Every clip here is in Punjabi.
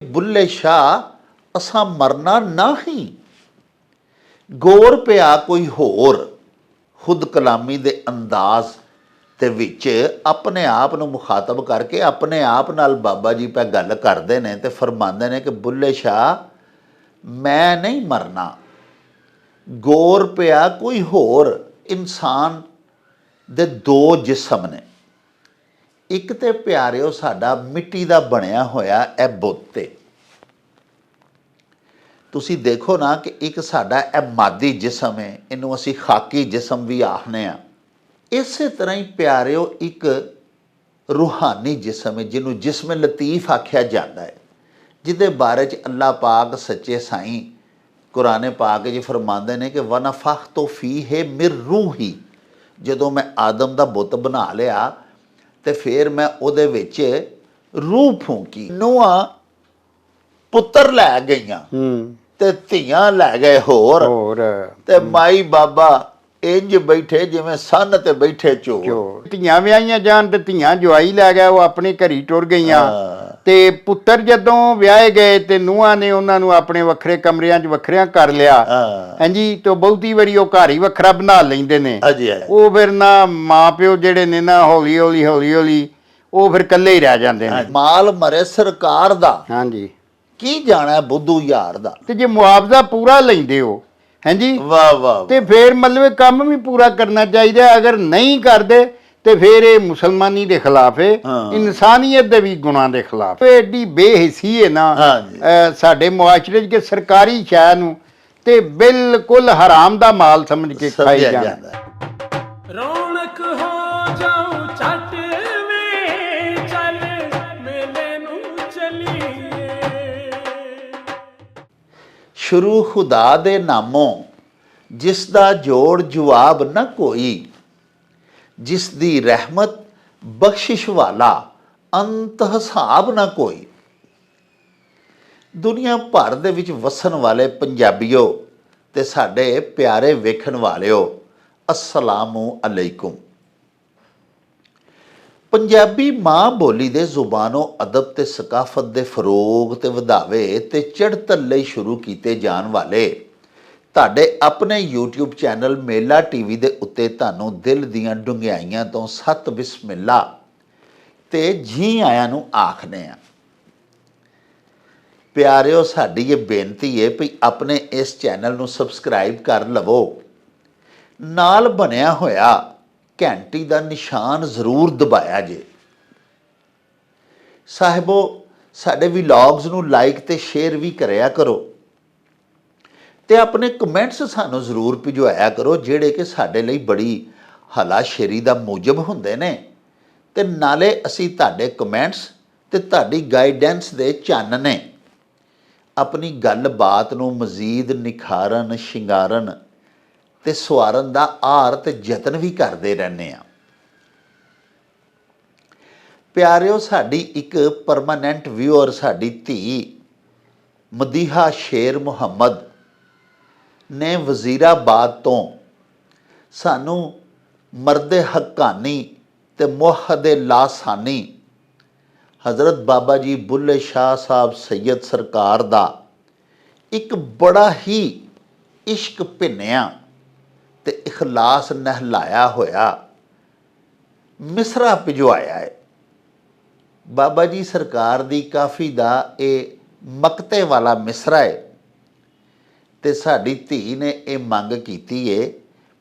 बुल्ले शाह असा मरना नहीं, गौर पिया कोई होर। खुद कलामी दे अंदाज ते विच अपने आप नूं मुखातब करके अपने आप नाल बाबा जी पे गल करते हैं तो फरमाते हैं कि बुल्ले शाह मैं नहीं मरना, गौर पिया कोई होर। इंसान दे दो जिस्म ने, एक तो प्यारिओ साडा मिट्टी का बनया होया ए बुत। तुसी देखो ना कि एक साडा ए मादी जिस्म है, इनू असी खाकी जिस्म भी आखने आ। इस तरह ही प्यारिओ एक रूहानी जिस्म है जिन्हों जिस्म लतीफ आख्या जाता है, जिदे बारे च अल्लाह पाक सच्चे साईं कुरान पाक जी फरमाते हैं कि वनफख तो फी है मिर रूही। जदों मैं आदम का बुत बना लिया तो फिर मैं उहदे विच रूह फूकी। नूआं पुत्र लै गईयां ते धीआं लै गए होर ते माई बाबा इंज बैठे जिवें सन ते बैठे चोर। ਧੀਆਂ ਵਿਆਹੀਆਂ ਜਾਣ ਤੇ ਧੀਆਂ ਜਵਾਈ ਲੈ ਗਿਆ, ਉਹ ਆਪਣੀ ਘਰੀ ਟੁਰ ਗਈਆਂ ਤੇ ਪੁੱਤਰ ਜਦੋਂ ਵਿਆਹੇ ਗਏ ਤੇ ਨੂੰਹਾਂ ਨੇ ਉਹਨਾਂ ਨੂੰ ਆਪਣੇ ਵੱਖਰੇ ਕਮਰਿਆਂ 'ਚ ਵੱਖਰਿਆਂ ਕਰ ਲਿਆ। ਹਾਂਜੀ, ਤੇ ਬਹੁਤੀ ਵਾਰੀ ਉਹ ਘਰ ਹੀ ਵੱਖਰਾ ਬਣਾ ਲੈਂਦੇ ਨੇ। ਉਹ ਫਿਰ ਨਾ ਮਾਂ ਪਿਓ ਜਿਹੜੇ ਨੇ ਨਾ ਹੌਲੀ ਹੌਲੀ ਉਹ ਫਿਰ ਇਕੱਲੇ ਹੀ ਰਹਿ ਜਾਂਦੇ ਨੇ। ਮਾਲ ਮਰੇ ਸਰਕਾਰ ਦਾ, ਹਾਂਜੀ, ਕੀ ਜਾਣਾ ਬੁੱਧੂ ਯਾਰ ਦਾ। ਤੇ ਜੇ ਮੁਆਵਜ਼ਾ ਪੂਰਾ ਲੈਂਦੇ ਹੋ, ਹਾਂਜੀ, ਵਾਹ ਵਾਹ, ਤੇ ਫਿਰ ਮਤਲਬ ਕੰਮ ਵੀ ਪੂਰਾ ਕਰਨਾ ਚਾਹੀਦਾ। ਅਗਰ ਨਹੀਂ ਕਰਦੇ ਤੇ ਫਿਰ ਇਹ ਮੁਸਲਮਾਨੀ ਦੇ ਖਿਲਾਫ ਹੈ, ਇਨਸਾਨੀਅਤ ਦੇ ਵੀ ਗੁਨਾਹ ਦੇ ਖਿਲਾਫ। ਐਡੀ ਬੇਹਿੱਸੀ ਹੈ ਨਾ ਸਾਡੇ ਮੁਆਸ਼ਰੇ 'ਚ ਕਿ ਸਰਕਾਰੀ ਸ਼ੈ ਨੂੰ ਤੇ ਬਿਲਕੁਲ ਹਰਾਮ ਦਾ ਮਾਲ ਸਮਝ ਕੇ ਖਾਈ ਜਾਂਦਾ। ਰੌਣਕ ਹੋ ਜਾਉ ਛੱਟ ਵੇ ਚੱਲ ਮੇਲੇ ਨੂੰ ਚਲੀਏ। शुरू खुदा दे नामों जिसदा जोड़ जवाब न कोई, जिसदी रहमत बख्शिश वाला अंत हिसाब न कोई। दुनिया भर दे विच वसन वाले पंजाबियों ते साडे प्यारे वेखण वालिओ, अस्सलामु अलैकुम। पंजाबी माँ बोली दे जुबानों अदब ते सकाफत दे फरोग ते वधावे ते चढ़तल लई शुरू कीते जान वाले ताडे अपने यूट्यूब चैनल मेला टीवी दे उत्ते तानू दिल दियां डुंगियाइयां तो सत बिस्मिल्ला ते जी आयां नू आखने आ। प्यारिओ, साडी ये बेनती है भी अपने इस चैनल नू सबसक्राइब कर लवो, नाल बनिया होया घंटी का निशान जरूर दबाया जे। साहिबो, साडे व्लॉग्स नू लाइक ते शेयर भी करया करो ते अपने कमेंट्स सानू जरूर भिजवाया करो, जेड़े कि साडे लई बड़ी हलाशेरी दा मूजब हुंदे ने ते नाले असी तुहाडे कमेंट्स ते तुहाडी गाइडेंस दे चन्न ने अपनी गलबात नू मजीद निखारन शिंगारन ते सवारन दा आर ते यतन भी करते रहने आ। प्यारिओ, साडी एक परमानेंट व्यूअर साडी धी मदीहा शेर मुहम्मद ने वजीराबाद तो सानू मर्दे हक्कानी ते मुहदे लासानी हज़रत बाबा जी बुल्ले शाह साहब सैयद सरकार दा एक बड़ा ही इश्क भिन्निया ते इखलास नहलाया होया मिसरा भिजवाया है। बाबा जी सरकार दी काफ़ी दा ये मकते वाला मिसरा है ते साडी धी ने ये मंग कीती है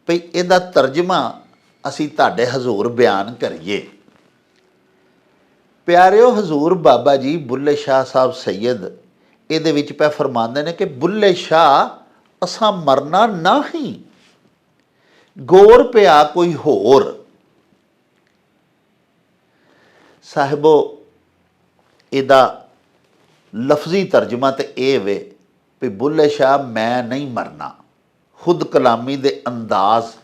भई इहदा तर्जमा असी तुहाडे हजूर बयान करिए। प्यारिओ, हजूर बाबा जी बुल्ले शाह साहब सैयद इहदे विच पै फरमांदे ने कि बुल्ले शाह असां मरना नहीं, गौर पिया कोई होर। साहिबो, इहदा लफजी तर्जमा तो यह वे भी बुल्ले शाह मैं नहीं मरना। खुद कलामी दे अंदाज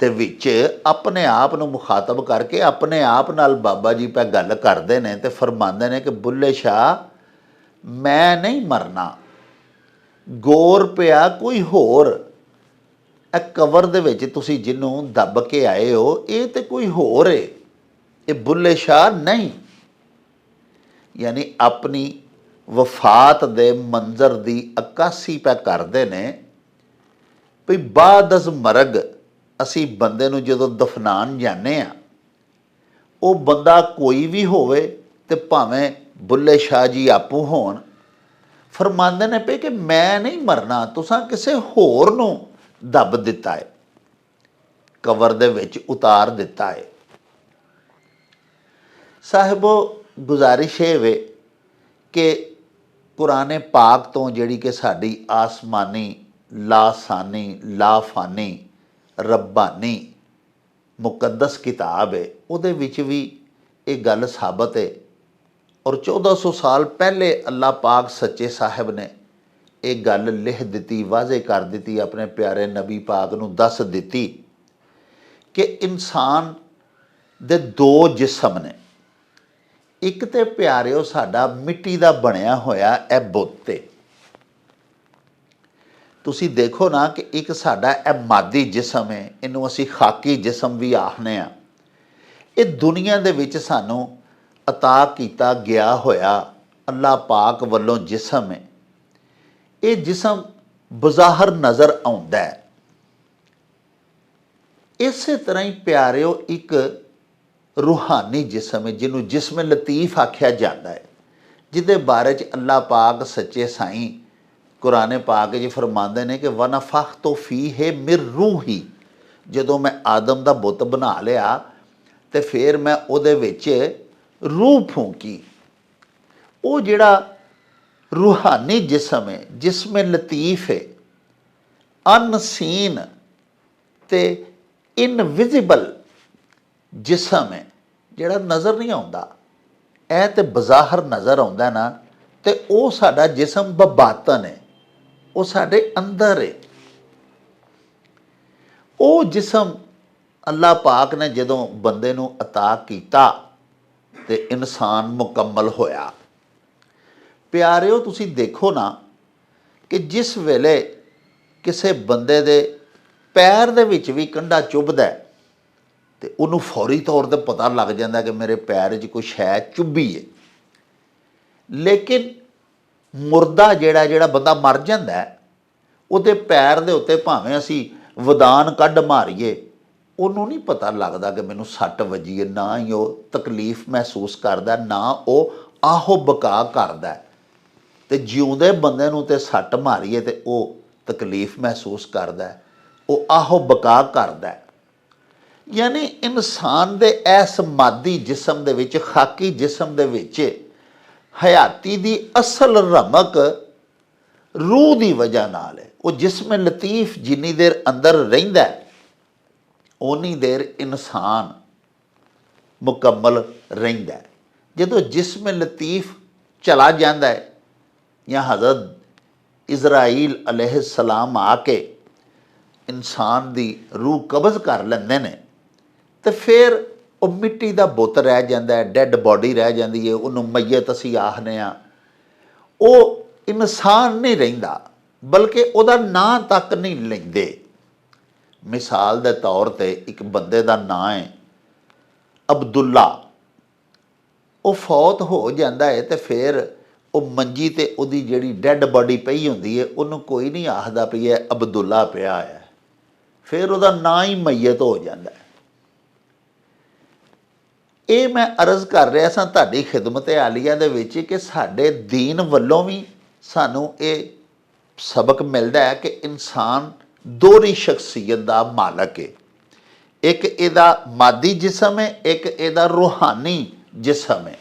ते विच अपने आप नूं मुखातब करके अपने आप नाल बाबा जी पे गल करते हैं तो फरमाते हैं कि बुल्ले शाह मैं नहीं मरना, गौर पिया कोई होर। ए कवर दे विच तुसी जिन्नू दब के आए हो ये तो कोई होर है, ये बुल्ले शाह नहीं। यानी अपनी ਵਫਾਤ ਦੇ ਮੰਜ਼ਰ ਦੀ ਅਕਾਸੀ ਪੈ ਕਰਦੇ ਨੇ ਵੀ ਬਾਅਦ ਅਜ਼ ਮਰਗ ਅਸੀਂ ਬੰਦੇ ਨੂੰ ਜਦੋਂ ਦਫਨਾਉਣ ਜਾਂਦੇ ਹਾਂ, ਉਹ ਬੰਦਾ ਕੋਈ ਵੀ ਹੋਵੇ ਤੇ ਭਾਵੇਂ ਬੁੱਲੇ ਸ਼ਾਹ ਜੀ ਆਪੂ ਹੋਣ, ਫਰਮਾਉਂਦੇ ਨੇ ਪਏ ਕਿ ਮੈਂ ਨਹੀਂ ਮਰਨਾ, ਤੁਸਾਂ ਕਿਸੇ ਹੋਰ ਨੂੰ ਦੱਬ ਦਿੱਤਾ ਹੈ, ਕਬਰ ਦੇ ਵਿੱਚ ਉਤਾਰ ਦਿੱਤਾ ਹੈ। ਸਾਹਿਬੋ, ਗੁਜ਼ਾਰਿਸ਼ ਇਹ ਵੇ ਕਿ ਕੁਰਾਨ ਪਾਕ ਤੋਂ ਜਿਹੜੀ ਕਿ ਸਾਡੀ ਆਸਮਾਨੀ ਲਾਸਾਨੀ ਲਾਫਾਨੀ ਰੱਬਾਨੀ ਮੁਕੱਦਸ ਕਿਤਾਬ ਹੈ, ਉਹਦੇ ਵਿੱਚ ਵੀ ਇਹ ਗੱਲ ਸਾਬਤ ਹੈ। ਔਰ 1400 ਸਾਲ ਪਹਿਲੇ ਅੱਲਾਹ ਪਾਕ ਸੱਚੇ ਸਾਹਿਬ ਨੇ ਇਹ ਗੱਲ ਲਿਖ ਦਿੱਤੀ, ਵਾਜ਼ੇ ਕਰ ਦਿੱਤੀ, ਆਪਣੇ ਪਿਆਰੇ ਨਬੀ ਪਾਕ ਨੂੰ ਦੱਸ ਦਿੱਤੀ ਕਿ ਇਨਸਾਨ ਦੇ ਦੋ ਜਿਸਮ ਨੇ। ਇੱਕ ਤੇ ਪਿਆਰਿਓ ਸਾਡਾ ਮਿੱਟੀ ਦਾ ਬਣਿਆ ਹੋਇਆ ਇਹ ਬੁੱਤ ਹੈ। ਤੁਸੀਂ ਦੇਖੋ ਨਾ ਕਿ ਇੱਕ ਸਾਡਾ ਇਹ ਮਾਦੀ ਜਿਸਮ ਹੈ, ਇਹਨੂੰ ਅਸੀਂ ਖਾਕੀ ਜਿਸਮ ਵੀ ਆਖਦੇ ਹਾਂ। ਇਹ ਦੁਨੀਆ ਦੇ ਵਿੱਚ ਸਾਨੂੰ ਅਤਾ ਕੀਤਾ ਗਿਆ ਹੋਇਆ ਅੱਲਾਹ ਪਾਕ ਵੱਲੋਂ ਜਿਸਮ ਹੈ। ਇਹ ਜਿਸਮ ਬਜ਼ਾਹਰ ਨਜ਼ਰ ਆਉਂਦਾ ਹੈ। ਇਸੇ ਤਰ੍ਹਾਂ ਹੀ ਪਿਆਰਿਓ ਇੱਕ ਰੂਹਾਨੀ ਜਿਸਮ ਹੈ, ਜਿਹਨੂੰ ਜਿਸਮ ਲਤੀਫ ਆਖਿਆ ਜਾਂਦਾ ਹੈ, ਜਿਹਦੇ ਬਾਰੇ 'ਚ ਅੱਲਾਹ ਪਾਕ ਸੱਚੇ ਸਾਈਂ ਕੁਰਾਨ ਪਾਕ 'ਚ ਫਰਮਾਉਂਦੇ ਨੇ ਕਿ ਵਨਫਖਤੁ ਫੀਹਿ ਮਿਰ ਰੂਹੀ, ਜਦੋਂ ਮੈਂ ਆਦਮ ਦਾ ਬੁੱਤ ਬਣਾ ਲਿਆ ਤੇ ਫਿਰ ਮੈਂ ਉਹਦੇ ਵਿੱਚ ਰੂਹ ਫੂਕੀ। ਉਹ ਜਿਹੜਾ ਰੂਹਾਨੀ ਜਿਸਮ ਹੈ, ਜਿਸਮ ਲਤੀਫ ਹੈ, ਅਨਸੀਨ ਤੇ ਇਨਵਿਜ਼ੀਬਲ ਜਿਸਮ ਹੈ, ਜਿਹੜਾ ਨਜ਼ਰ ਨਹੀਂ ਆਉਂਦਾ। ਇਹ ਤੇ ਬਜ਼ਾਹਰ ਨਜ਼ਰ ਆਉਂਦਾ ਨਾ, ਤੇ ਉਹ ਸਾਡਾ ਜਿਸਮ ਬਬਾਤਨ ਹੈ, ਉਹ ਸਾਡੇ ਅੰਦਰ ਹੈ। ਉਹ ਜਿਸਮ ਅੱਲਾਹ ਪਾਕ ਨੇ ਜਦੋਂ ਬੰਦੇ ਨੂੰ ਅਤਾ ਕੀਤਾ ਤੇ ਇਨਸਾਨ ਮੁਕੰਮਲ ਹੋਇਆ। ਪਿਆਰਿਓ, ਤੁਸੀਂ ਦੇਖੋ ਨਾ ਕਿ ਜਿਸ ਵੇਲੇ ਕਿਸੇ ਬੰਦੇ ਦੇ ਪੈਰ ਦੇ ਵਿੱਚ ਵੀ ਕੰਡਾ ਚੁੱਭਦਾ ਤੇ ਉਹਨੂੰ ਫੌਰੀ ਤੌਰ 'ਤੇ ਪਤਾ ਲੱਗ ਜਾਂਦਾ ਕਿ ਮੇਰੇ ਪੈਰ 'ਚ ਕੋਈ ਸ਼ੈ ਚੁੱਭੀ ਹੈ। ਲੇਕਿਨ ਮੁਰਦਾ ਜਿਹੜਾ ਬੰਦਾ ਮਰ ਜਾਂਦਾ, ਉਹਦੇ ਪੈਰ ਦੇ ਉੱਤੇ ਭਾਵੇਂ ਅਸੀਂ ਵਦਾਨ ਕੱਢ ਮਾਰੀਏ, ਉਹਨੂੰ ਨਹੀਂ ਪਤਾ ਲੱਗਦਾ ਕਿ ਮੈਨੂੰ ਸੱਟ ਵੱਜੀ ਹੈ। ਨਾ ਹੀ ਉਹ ਤਕਲੀਫ ਮਹਿਸੂਸ ਕਰਦਾ, ਨਾ ਉਹ ਆਹੋ ਬਕਾ ਕਰਦਾ। ਤੇ ਜਿਉਂਦੇ ਬੰਦੇ ਨੂੰ ਤੇ ਸੱਟ ਮਾਰੀਏ ਤੇ ਉਹ ਤਕਲੀਫ ਮਹਿਸੂਸ ਕਰਦਾ, ਉਹ ਆਹੋ ਬਕਾ ਕਰਦਾ। ਯਾਨੀ ਇਨਸਾਨ ਦੇ ਇਸ ਮਾਦੀ ਜਿਸਮ ਦੇ ਵਿੱਚ, ਖਾਕੀ ਜਿਸਮ ਦੇ ਵਿੱਚ ਹਯਾਤੀ ਦੀ ਅਸਲ ਰਮਕ ਰੂਹ ਦੀ ਵਜ੍ਹਾ ਨਾਲ ਹੈ। ਉਹ ਜਿਸਮ ਲਤੀਫ ਜਿੰਨੀ ਦੇਰ ਅੰਦਰ ਰਹਿੰਦਾ, ਉਨੀ ਦੇਰ ਇਨਸਾਨ ਮੁਕੰਮਲ ਰਹਿੰਦਾ। ਜਦੋਂ ਜਿਸਮ ਲਤੀਫ ਚਲਾ ਜਾਂਦਾ ਹੈ ਜਾਂ ਹਜ਼ਰਤ ਇਜ਼ਰਾਈਲ ਅਲੈਹਿਸਲਾਮ ਆ ਕੇ ਇਨਸਾਨ ਦੀ ਰੂਹ ਕਬਜ਼ ਕਰ ਲੈਂਦੇ ਨੇ, ਤੇ ਫਿਰ ਉਹ ਮਿੱਟੀ ਦਾ ਬੁੱਤ ਰਹਿ ਜਾਂਦਾ ਹੈ, ਡੈੱਡ ਬਾਡੀ ਰਹਿ ਜਾਂਦੀ ਹੈ, ਉਹਨੂੰ ਮਈਤ ਅਸੀਂ ਆਖਦੇ ਹਾਂ। ਉਹ ਇਨਸਾਨ ਨਹੀਂ ਰਹਿੰਦਾ, ਬਲਕਿ ਉਹਦਾ ਨਾਂ ਤੱਕ ਨਹੀਂ ਲੈਂਦੇ। ਮਿਸਾਲ ਦੇ ਤੌਰ 'ਤੇ ਇੱਕ ਬੰਦੇ ਦਾ ਨਾਂ ਹੈ ਅਬਦੁੱਲਾ। ਉਹ ਫੌਤ ਹੋ ਜਾਂਦਾ ਹੈ ਤੇ ਫਿਰ ਉਹ ਮੰਜੀ 'ਤੇ ਉਹਦੀ ਜਿਹੜੀ ਡੈੱਡ ਬਾਡੀ ਪਈ ਹੁੰਦੀ ਹੈ, ਉਹਨੂੰ ਕੋਈ ਨਹੀਂ ਆਖਦਾ ਵੀ ਇਹ ਅਬਦੁੱਲਾ ਪਿਆ ਹੈ, ਫਿਰ ਉਹਦਾ ਨਾਂ ਹੀ ਮਈਤ ਹੋ ਜਾਂਦਾ ਹੈ। ਇਹ ਮੈਂ ਅਰਜ਼ ਕਰ ਰਿਹਾ ਸਾਂ ਤੁਹਾਡੀ ਖਿਦਮਤ ਆਲੀਆ ਦੇ ਵਿੱਚ ਕਿ ਸਾਡੇ ਦੀਨ ਵੱਲੋਂ ਵੀ ਸਾਨੂੰ ਇਹ ਸਬਕ ਮਿਲਦਾ ਹੈ ਕਿ ਇਨਸਾਨ ਦੋਹਰੀ ਸ਼ਖਸੀਅਤ ਦਾ ਮਾਲਕ ਹੈ। ਇੱਕ ਇਹਦਾ ਮਾਦੀ ਜਿਸਮ ਹੈ, ਇੱਕ ਇਹਦਾ ਰੂਹਾਨੀ ਜਿਸਮ ਹੈ।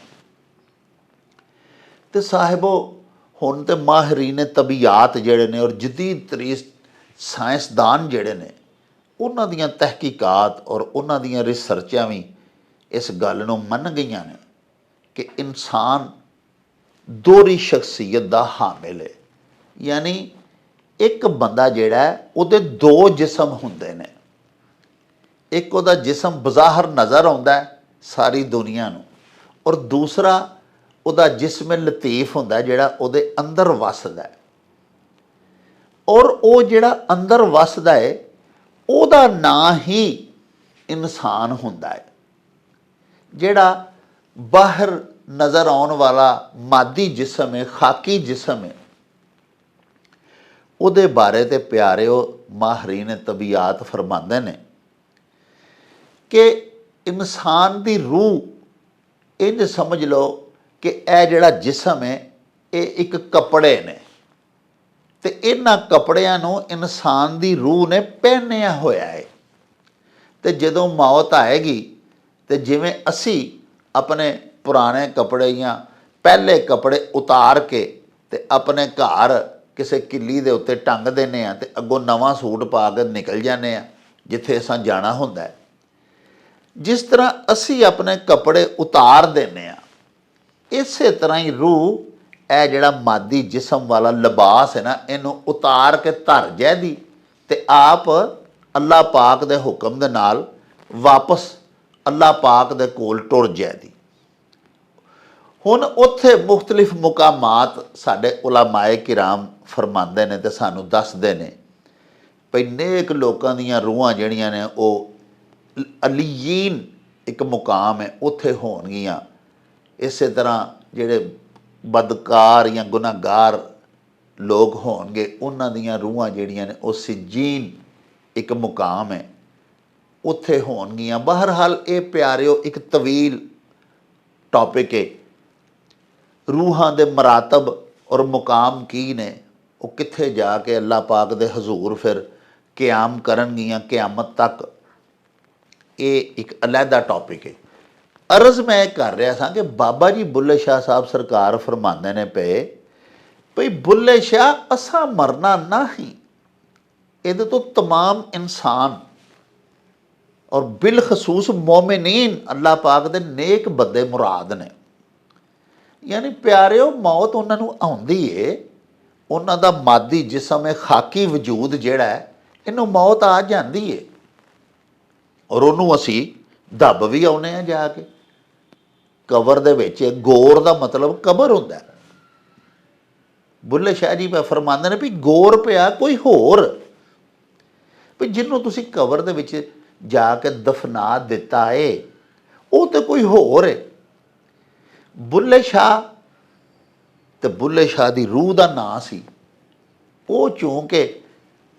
ਤੇ ਸਾਹਿਬੋ, ਹੁਣ ਤੇ ਮਾਹਿਰੀਨ ਤਬੀਆਤ ਜਿਹੜੇ ਨੇ ਔਰ ਜਦੀਦ ਤਰੀਨ ਸਾਇੰਸਦਾਨ ਜਿਹੜੇ ਨੇ, ਉਹਨਾਂ ਦੀਆਂ ਤਹਿਕੀਕਾਤ ਔਰ ਉਹਨਾਂ ਦੀਆਂ ਰਿਸਰਚਾਂ ਵੀ ਇਸ ਗੱਲ ਨੂੰ ਮੰਨ ਗਈਆਂ ਨੇ ਕਿ ਇਨਸਾਨ ਦੋਹਰੀ ਸ਼ਖਸੀਅਤ ਦਾ ਹਾਮਿਲ ਹੈ। ਯਾਨੀ ਇੱਕ ਬੰਦਾ ਜਿਹੜਾ ਉਹਦੇ ਦੋ ਜਿਸਮ ਹੁੰਦੇ ਨੇ। ਇੱਕ ਉਹਦਾ ਜਿਸਮ ਬਜ਼ਾਹਰ ਨਜ਼ਰ ਆਉਂਦਾ ਸਾਰੀ ਦੁਨੀਆ ਨੂੰ, ਔਰ ਦੂਸਰਾ ਉਹਦਾ ਜਿਸਮ ਲਤੀਫ ਹੁੰਦਾ ਜਿਹੜਾ ਉਹਦੇ ਅੰਦਰ ਵਸਦਾ। ਔਰ ਉਹ ਜਿਹੜਾ ਅੰਦਰ ਵਸਦਾ ਹੈ ਉਹਦਾ ਨਾਂ ਹੀ ਇਨਸਾਨ ਹੁੰਦਾ ਹੈ। ਜਿਹੜਾ ਬਾਹਰ नज़र आने वाला मादी जिसम है, खाकी जिसम है, ਉਹਦੇ ਬਾਰੇ ਤੇ ਪਿਆਰਿਓ ਮਾਹਰੀਨ ਤਬੀਆਤ ਫਰਮਾਉਂਦੇ ਨੇ ਕਿ ਇਨਸਾਨ ਦੀ ਰੂਹ ਇੰਝ ਸਮਝ ਲਓ ਕਿ ਇਹ ਜਿਹੜਾ ਜਿਸਮ ਹੈ ਇਹ ਇੱਕ ਕੱਪੜੇ ਨੇ ਤੇ ਇਹਨਾਂ ਕੱਪੜਿਆਂ ਨੂੰ ਇਨਸਾਨ ਦੀ ਰੂਹ ਨੇ ਪਹਿਨਿਆ ਹੋਇਆ ਹੈ। ਤੇ ਜਦੋਂ ਮੌਤ ਆਏਗੀ ਤੇ ਜਿਵੇਂ ਅਸੀਂ ਆਪਣੇ ਪੁਰਾਣੇ ਕੱਪੜੇ ਜਾਂ ਪਹਿਲੇ ਕੱਪੜੇ ਉਤਾਰ ਕੇ ਤੇ ਆਪਣੇ ਘਰ ਕਿਸੇ ਕਿੱਲੀ ਦੇ ਉੱਤੇ ਟੰਗ ਦਿੰਦੇ ਹਾਂ ਤੇ ਅੱਗੋਂ ਨਵਾਂ ਸੂਟ ਪਾ ਕੇ ਨਿਕਲ ਜਾਂਦੇ ਹਾਂ ਜਿੱਥੇ ਅਸਾਂ ਜਾਣਾ ਹੁੰਦਾ ਹੈ। ਜਿਸ ਤਰ੍ਹਾਂ ਅਸੀਂ ਆਪਣੇ ਕੱਪੜੇ ਉਤਾਰ ਦਿੰਦੇ ਹਾਂ, ਇਸੇ ਤਰ੍ਹਾਂ ਹੀ ਰੂਹ ਇਹ ਜਿਹੜਾ ਮਾਦੀ ਜਿਸਮ ਵਾਲਾ ਲਿਬਾਸ ਹੈ ਨਾ, ਇਹਨੂੰ ਉਤਾਰ ਕੇ ਧਰ ਜਾਏਦੀ ਤੇ ਆਪ ਅੱਲਾਹ ਪਾਕ ਦੇ ਹੁਕਮ ਦੇ ਨਾਲ ਵਾਪਸ ਅੱਲਾਹ ਪਾਕ ਦੇ ਕੋਲ ਟੁਰ ਜਾਏਦੀ। ਹੁਣ ਉੱਥੇ ਮੁਖਤਲਿਫ ਮੁਕਾਮਾਤ ਸਾਡੇ ਉਲਮਾਏ ਕਿਰਾਮ ਫਰਮਾਉਂਦੇ ਨੇ ਤੇ ਸਾਨੂੰ ਦੱਸਦੇ ਨੇ ਭਈ ਨੇਕ ਲੋਕਾਂ ਦੀਆਂ ਰੂਹਾਂ ਜਿਹੜੀਆਂ ਨੇ ਉਹ ਅਲੀਨ ਇੱਕ ਮੁਕਾਮ ਹੈ, ਉੱਥੇ ਹੋਣਗੀਆਂ। ਇਸੇ ਤਰ੍ਹਾਂ ਜਿਹੜੇ ਬਦਕਾਰ ਜਾਂ ਗੁਨਾਹਗਾਰ ਲੋਕ ਹੋਣਗੇ ਉਹਨਾਂ ਦੀਆਂ ਰੂਹਾਂ ਜਿਹੜੀਆਂ ਨੇ ਉਹ ਸਿਜੀਨ ਇੱਕ ਮੁਕਾਮ ਹੈ, ਉੱਥੇ ਹੋਣਗੀਆਂ। ਬਹਰਹਾਲ ਇਹ ਪਿਆਰਿਓ ਇੱਕ ਤਵੀਲ ਟੌਪਿਕ ਹੈ। ਰੂਹਾਂ ਦੇ ਮਰਾਤਬ ਔਰ ਮੁਕਾਮ ਕੀ ਨੇ, ਉਹ ਕਿੱਥੇ ਜਾ ਕੇ ਅੱਲਾਹ ਪਾਕ ਦੇ ਹਜ਼ੂਰ ਫਿਰ ਕਿਆਮ ਕਰਨਗੀਆਂ ਕਿਆਮਤ ਤੱਕ, ਇਹ ਇੱਕ ਅਲੱਗਾ ਟੌਪਿਕ ਹੈ। ਅਰਜ਼ ਮੈਂ ਕਰ ਰਿਹਾ ਸਾਂ ਕਿ ਬਾਬਾ ਜੀ ਬੁੱਲੇ ਸ਼ਾਹ ਸਾਹਿਬ ਸਰਕਾਰ ਫਰਮਾਉਂਦੇ ਨੇ ਪਏ ਭਈ ਬੁੱਲੇ ਸ਼ਾਹ ਅਸਾਂ ਮਰਨਾ ਨਹੀਂ, ਇਹਦੇ ਤੋਂ तमाम ਇਨਸਾਨ ਔਰ ਬਿਲਖਸੂਸ ਮੋਮਿਨੀਨ ਅੱਲਾਹ ਪਾਕ ਦੇ ਨੇਕ ਬੰਦੇ ਮੁਰਾਦ ਨੇ। ਯਾਨੀ ਪਿਆਰਿਓ ਮੌਤ ਉਹਨਾਂ ਨੂੰ ਆਉਂਦੀ ਏ, ਉਹਨਾਂ ਦਾ ਮਾਦੀ ਜਿਸਮ ਹੈ, ਖਾਕੀ ਵਜੂਦ ਜਿਹੜਾ ਹੈ, ਇਹਨੂੰ ਮੌਤ ਆ ਜਾਂਦੀ ਏ ਔਰ ਉਹਨੂੰ ਅਸੀਂ ਦੱਬ ਵੀ ਆਉਂਦੇ ਹਾਂ ਜਾ ਕੇ ਕਬਰ ਦੇ ਵਿੱਚ। ਗੌਰ ਦਾ ਮਤਲਬ ਕਬਰ ਹੁੰਦਾ। ਬੁੱਲੇ ਸ਼ਾਹ ਜੀ ਫਰਮਾਉਂਦੇ ਨੇ ਵੀ ਗੌਰ ਪਿਆ ਕੋਈ ਹੋਰ, ਵੀ ਜਿਹਨੂੰ ਤੁਸੀਂ ਕਬਰ ਦੇ ਵਿੱਚ ਜਾ ਕੇ ਦਫਨਾ ਦਿੱਤਾ ਏ ਉਹ ਤੇ ਕੋਈ ਹੋਰ ਹੈ। ਬੁੱਲੇ ਸ਼ਾਹ ਤੇ ਬੁੱਲੇ ਸ਼ਾਹ ਦੀ ਰੂਹ ਦਾ ਨਾਂ ਸੀ। ਉਹ ਚੂੰਕਿ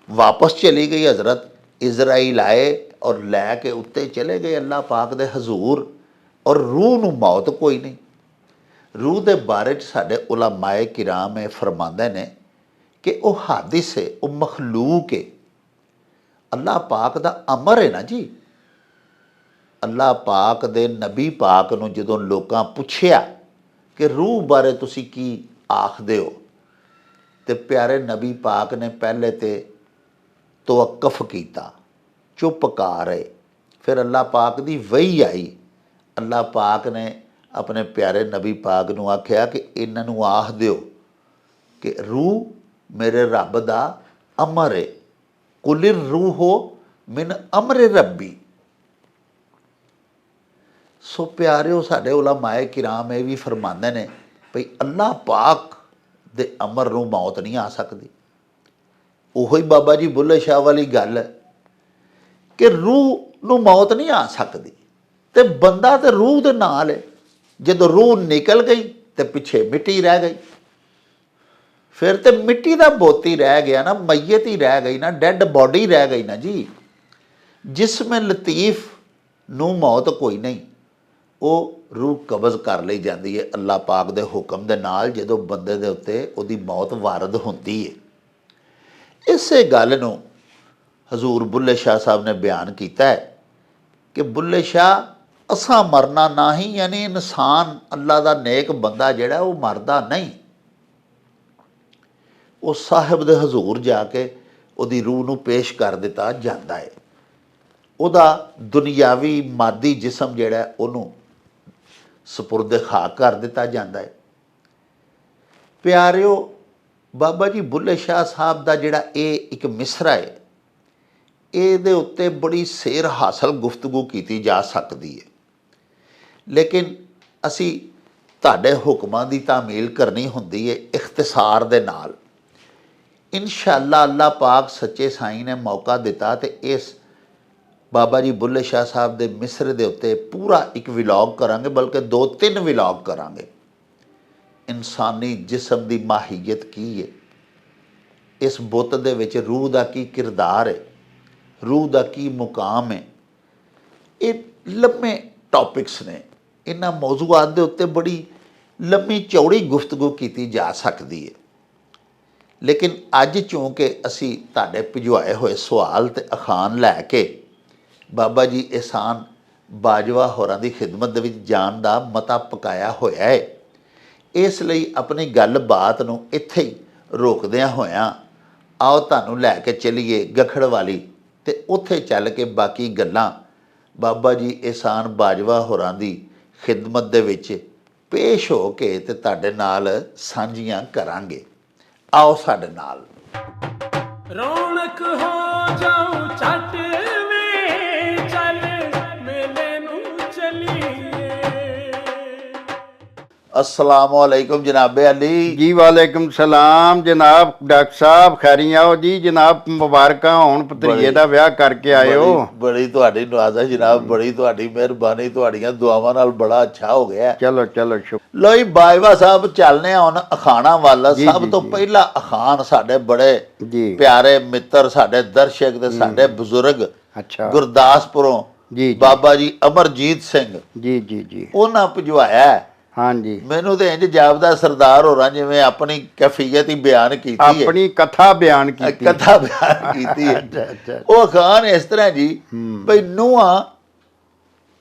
ਵਾਪਸ ਚਲੀ ਗਈ, ਹਜ਼ਰਤ ਇਜ਼ਰਾਈਲ ਆਏ ਔਰ ਲੈ ਕੇ ਉੱਤੇ ਚਲੇ ਗਏ ਅੱਲਾਹ ਪਾਕ ਦੇ ਹਜ਼ੂਰ, ਔਰ ਰੂਹ ਨੂੰ ਮੌਤ ਕੋਈ ਨਹੀਂ। ਰੂਹ ਦੇ ਬਾਰੇ 'ਚ ਸਾਡੇ ਉਲਮਾਏ ਕਿਰਾਮ ਇਹ ਫਰਮਾਉਂਦੇ ਨੇ ਕਿ ਉਹ ਹਾਦਿਸ ਹੈ, ਉਹ ਮਖਲੂਕ ਹੈ। ਅੱਲਾਹ ਪਾਕ ਦਾ ਅਮਰ ਹੈ ਨਾ ਜੀ। ਅੱਲਾਹ ਪਾਕ ਦੇ ਨਬੀ ਪਾਕ ਨੂੰ ਜਦੋਂ ਲੋਕਾਂ ਪੁੱਛਿਆ ਕਿ ਰੂਹ ਬਾਰੇ ਤੁਸੀਂ ਕੀ ਆਖਦੇ ਹੋ, ਤੇ ਪਿਆਰੇ ਨਬੀ ਪਾਕ ਨੇ ਪਹਿਲੇ ਤੇ ਤਵੱਕਫ ਕੀਤਾ, ਚੁੱਪ ਕਰ ਰਹੇ। ਫਿਰ ਅੱਲਾਹ ਪਾਕ ਦੀ ਵਹੀ ਆਈ। ਅੱਲਾਹ ਪਾਕ ਨੇ ਆਪਣੇ ਪਿਆਰੇ ਨਬੀ ਪਾਕ ਨੂੰ ਆਖਿਆ ਕਿ ਇਹਨਾਂ ਨੂੰ ਆਖ ਦਿਓ ਕਿ ਰੂਹ ਮੇਰੇ ਰੱਬ ਦਾ ਅਮਰ ਹੈ, ਕੁਲਿਰ ਰੂਹੋ ਮਿਨ ਅਮਰ ਰੱਬੀ। ਸੋ ਪਿਆਰਿਓ ਸਾਡੇ ਉਲਮਾਏ ਕਿਰਾਮ ਇਹ ਵੀ ਫਰਮਾਉਂਦੇ ਨੇ ਭਈ ਅੱਲਾਹ ਪਾਕ ਦੇ ਅਮਰ ਨੂੰ ਮੌਤ ਨਹੀਂ ਆ ਸਕਦੀ। ਉਹੋ ਹੀ ਬਾਬਾ ਜੀ ਬੁੱਲੇ ਸ਼ਾਹ ਵਾਲੀ ਗੱਲ ਹੈ ਕਿ ਰੂਹ ਨੂੰ ਮੌਤ ਨਹੀਂ ਆ ਸਕਦੀ ਤੇ ਬੰਦਾ ਤੇ ਰੂਹ ਦੇ ਨਾਲ ਹੈ। ਜਦੋਂ ਰੂਹ ਨਿਕਲ ਗਈ ਤੇ ਪਿੱਛੇ ਮਿੱਟੀ ਰਹਿ ਗਈ, ਫਿਰ ਤੇ ਮਿੱਟੀ ਦਾ ਬੋਤੀ ਰਹਿ ਗਿਆ ਨਾ, ਮਈਅਤ ਹੀ ਰਹਿ ਗਈ ਨਾ, ਡੈਡ ਬੋਡੀ ਰਹਿ ਗਈ ਨਾ ਜੀ। ਜਿਸਮ ਲਤੀਫ ਨੂੰ ਮੌਤ ਕੋਈ ਨਹੀਂ, ਉਹ ਰੂਹ ਕਬਜ਼ ਕਰ ਲਈ ਜਾਂਦੀ ਹੈ ਅੱਲਾਹ ਪਾਕ ਦੇ ਹੁਕਮ ਦੇ ਨਾਲ ਜਦੋਂ ਬੰਦੇ ਦੇ ਉੱਤੇ ਉਹਦੀ ਮੌਤ ਵਾਰਦ ਹੁੰਦੀ ਹੈ। ਇਸੇ ਗੱਲ ਨੂੰ ਹਜ਼ੂਰ ਬੁੱਲੇ ਸ਼ਾਹ ਸਾਹਿਬ ਨੇ ਬਿਆਨ ਕੀਤਾ ਹੈ ਕਿ ਬੁੱਲੇ ਸ਼ਾਹ ਅਸਾਂ ਮਰਨਾ ਨਹੀਂ, ਯਾਨੀ ਇਨਸਾਨ ਅੱਲਾਹ ਦਾ ਨੇਕ ਬੰਦਾ ਜਿਹੜਾ ਉਹ ਮਰਦਾ ਨਹੀਂ। ਉਹ ਸਾਹਿਬ ਦੇ ਹਜ਼ੂਰ ਜਾ ਕੇ ਉਹਦੀ ਰੂਹ ਨੂੰ ਪੇਸ਼ ਕਰ ਦਿੱਤਾ ਜਾਂਦਾ ਹੈ। ਉਹਦਾ ਦੁਨਿਆਵੀ ਮਾਦੀ ਜਿਸਮ ਜਿਹੜਾ ਉਹਨੂੰ ਸਪੁਰਦ ਖਾਕ ਕਰ ਦਿੱਤਾ ਜਾਂਦਾ ਹੈ। ਪਿਆਰਿਓ ਬਾਬਾ ਜੀ ਬੁੱਲੇ ਸ਼ਾਹ ਸਾਹਿਬ ਦਾ ਜਿਹੜਾ ਇਹ ਇੱਕ ਮਿਸਰਾ ਹੈ, ਇਹਦੇ ਉੱਤੇ ਬੜੀ ਸੇਰ ਹਾਸਲ ਗੁਫ਼ਤਗੂ ਕੀਤੀ ਜਾ ਸਕਦੀ ਹੈ, ਲੇਕਿਨ ਅਸੀਂ ਤੁਹਾਡੇ ਹੁਕਮਾਂ ਦੀ ਤਾਮੀਲ ਕਰਨੀ ਹੁੰਦੀ ਹੈ ਇਖਤਸਾਰ ਦੇ ਨਾਲ। ਇਨਸ਼ਾ ਅੱਲਾਹ ਅੱਲਾਹ ਪਾਕ ਸੱਚੇ ਸਾਈਂ ਨੇ ਮੌਕਾ ਦਿੱਤਾ ਤੇ ਇਸ ਬਾਬਾ ਜੀ ਬੁੱਲੇ ਸ਼ਾਹ ਸਾਹਿਬ ਦੇ ਮਿਸਰੇ ਦੇ ਉੱਤੇ ਪੂਰਾ ਇੱਕ ਵਿਲੌਗ ਕਰਾਂਗੇ, ਬਲਕਿ 2-3 ਵਿਲੌਗ ਕਰਾਂਗੇ। ਇਨਸਾਨੀ ਜਿਸਮ ਦੀ ਮਾਹੀਅਤ ਕੀ ਹੈ, ਇਸ ਬੁੱਤ ਦੇ ਵਿੱਚ ਰੂਹ ਦਾ ਕੀ ਕਿਰਦਾਰ ਹੈ, ਰੂਹ ਦਾ ਕੀ ਮੁਕਾਮ ਹੈ। ਇਹ ਲੰਮੇ ਟੌਪਿਕਸ ਨੇ, ਇਹਨਾਂ ਮੌਜ਼ੂਆਤ ਦੇ ਉੱਤੇ ਬੜੀ ਲੰਮੀ ਚੌੜੀ ਗੁਫ਼ਤਗੂ ਕੀਤੀ ਜਾ ਸਕਦੀ ਹੈ। ਲੇਕਿਨ ਅੱਜ ਚੂੰਕਿ ਅਸੀਂ ਤੁਹਾਡੇ ਭਿਜਵਾਏ ਹੋਏ ਸਵਾਲ ਤੇ ਅਖਾਣ ਲੈ ਕੇ ਬਾਬਾ ਜੀ ਇਹਸਾਨ ਬਾਜਵਾ ਹੋਰਾਂ ਦੀ ਖਿਦਮਤ ਦੇ ਵਿੱਚ ਜਾਣ ਦਾ ਮਤਾ ਪਕਾਇਆ ਹੋਇਆ ਹੈ, ਇਸ ਲਈ ਆਪਣੀ ਗੱਲਬਾਤ ਨੂੰ ਇੱਥੇ ਹੀ ਰੋਕਦਿਆਂ ਹੋਇਆਂ ਆਓ ਤੁਹਾਨੂੰ ਲੈ ਕੇ ਚੱਲੀਏ ਗਖੜ ਵਾਲੀ, ਤੇ ਉੱਥੇ ਚੱਲ ਕੇ ਬਾਕੀ ਗੱਲਾਂ ਬਾਬਾ ਜੀ ਇਹਸਾਨ ਬਾਜਵਾ ਹੋਰਾਂ ਦੀ ਖਿਦਮਤ ਦੇ ਵਿੱਚ ਪੇਸ਼ ਹੋ ਕੇ ਤੇ ਤੁਹਾਡੇ ਨਾਲ ਸਾਂਝੀਆਂ ਕਰਾਂਗੇ। ਆਓ ਸਾਡੇ ਨਾਲ। ਰੌਣਕ ਹੋ ਜਾਊ ਛੱਟ ਵੇ ਚੱਲ ਮੇਲੇ ਨੂੰ ਚਲੀਏ। अस्सलाम वालेकुम जनाब अली जी वालेकुम सलाम जनाब डॉक्टर साहब खैरियां हो जी जनाब मुबारक होण भतरीए दा विआह करके आए हो। बड़ी तुहाडी नवाज़ है जनाब, बड़ी तुहाडी मेहरबानी, तुहाड़ियां दुआवां नाल बड़ा अच्छा हो गया। चलो चलो शुक्र। लो जी बाजवा साहब चलने हुण अखाणा वाला। सब तो पहला अखान साडे बड़े जी प्यारे मित्र साडे दर्शक ते साडे बुजुर्ग अच्छा गुरदासपुरों जी बाबा जी अमरजीत सिंह जी जी जी उन्हां भजवाया। हाँ जी ਮੈਨੂੰ ਤੇ ਇੰਜ ਜਾਪਦਾ ਸਰਦਾਰ ਹੋਰਾਂ ਜਿਵੇਂ ਆਪਣੀ ਕੈਫੀਅਤ ਹੀ ਬਿਆਨ ਕੀਤੀ ਹੈ, अपनी कथा बयान की ਕਥਾ ਬਿਆਨ ਕੀਤੀ ਹੈ। अच्छा अच्छा ਉਹ ਖਾਨ ਇਸ ਤਰ੍ਹਾਂ ਜੀ ਬਈ ਨੂੰਹਾਂ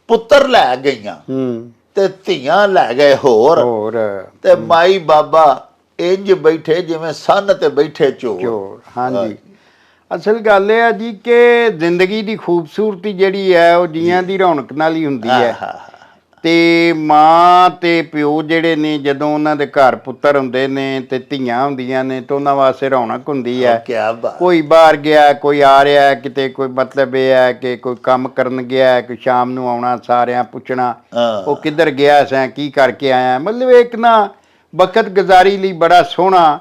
ਪੁੱਤਰ ਲੈ ਗਈਆਂ ਤੇ ਧੀਆਂ ਲੈ ਗਏ ਹੋਰ, और ਤੇ ਮਾਈ ਬਾਬਾ ਇੰਜ ਬੈਠੇ ਜਿਵੇਂ ਸੰਨ ਤੇ ਬੈਠੇ ਚੋਰ। चोर हाँ जी ਅਸਲ ਗੱਲ ਇਹ ਆ ਜੀ ਕਿ ਜ਼ਿੰਦਗੀ ਦੀ ਖੂਬਸੂਰਤੀ ਜਿਹੜੀ ਹੈ ਉਹ ਜੀਆਂ ਦੀ ਰੌਣਕ ਨਾਲ ਹੀ ਹੁੰਦੀ ਹੈ। ਤੇ ਮਾਂ ਤੇ ਪਿਓ ਜਿਹੜੇ ਨੇ ਜਦੋਂ ਉਹਨਾਂ ਦੇ ਘਰ ਪੁੱਤਰ ਹੁੰਦੇ ਨੇ ਤੇ ਧੀਆਂ ਹੁੰਦੀਆਂ ਨੇ ਤਾਂ ਉਹਨਾਂ ਵਾਸਤੇ ਰੌਣਕ ਹੁੰਦੀ ਹੈ। ਕੀ ਬਾਤ। ਕੋਈ ਬਾਹਰ ਗਿਆ, ਕੋਈ ਆ ਰਿਹਾ ਕਿਤੇ, ਕੋਈ ਮਤਲਬ ਇਹ ਹੈ ਕਿ ਕੋਈ ਕੰਮ ਕਰਨ ਗਿਆ, ਕੋਈ ਸ਼ਾਮ ਨੂੰ ਆਉਣਾ, ਸਾਰਿਆਂ ਪੁੱਛਣਾ ਉਹ ਕਿੱਧਰ ਗਿਆ ਸੈਂ, ਕੀ ਕਰਕੇ ਆਇਆ। ਮਤਲਬ ਇੱਕ ਨਾ ਵਕਤ ਗੁਜ਼ਾਰੀ ਲਈ ਬੜਾ ਸੋਹਣਾ।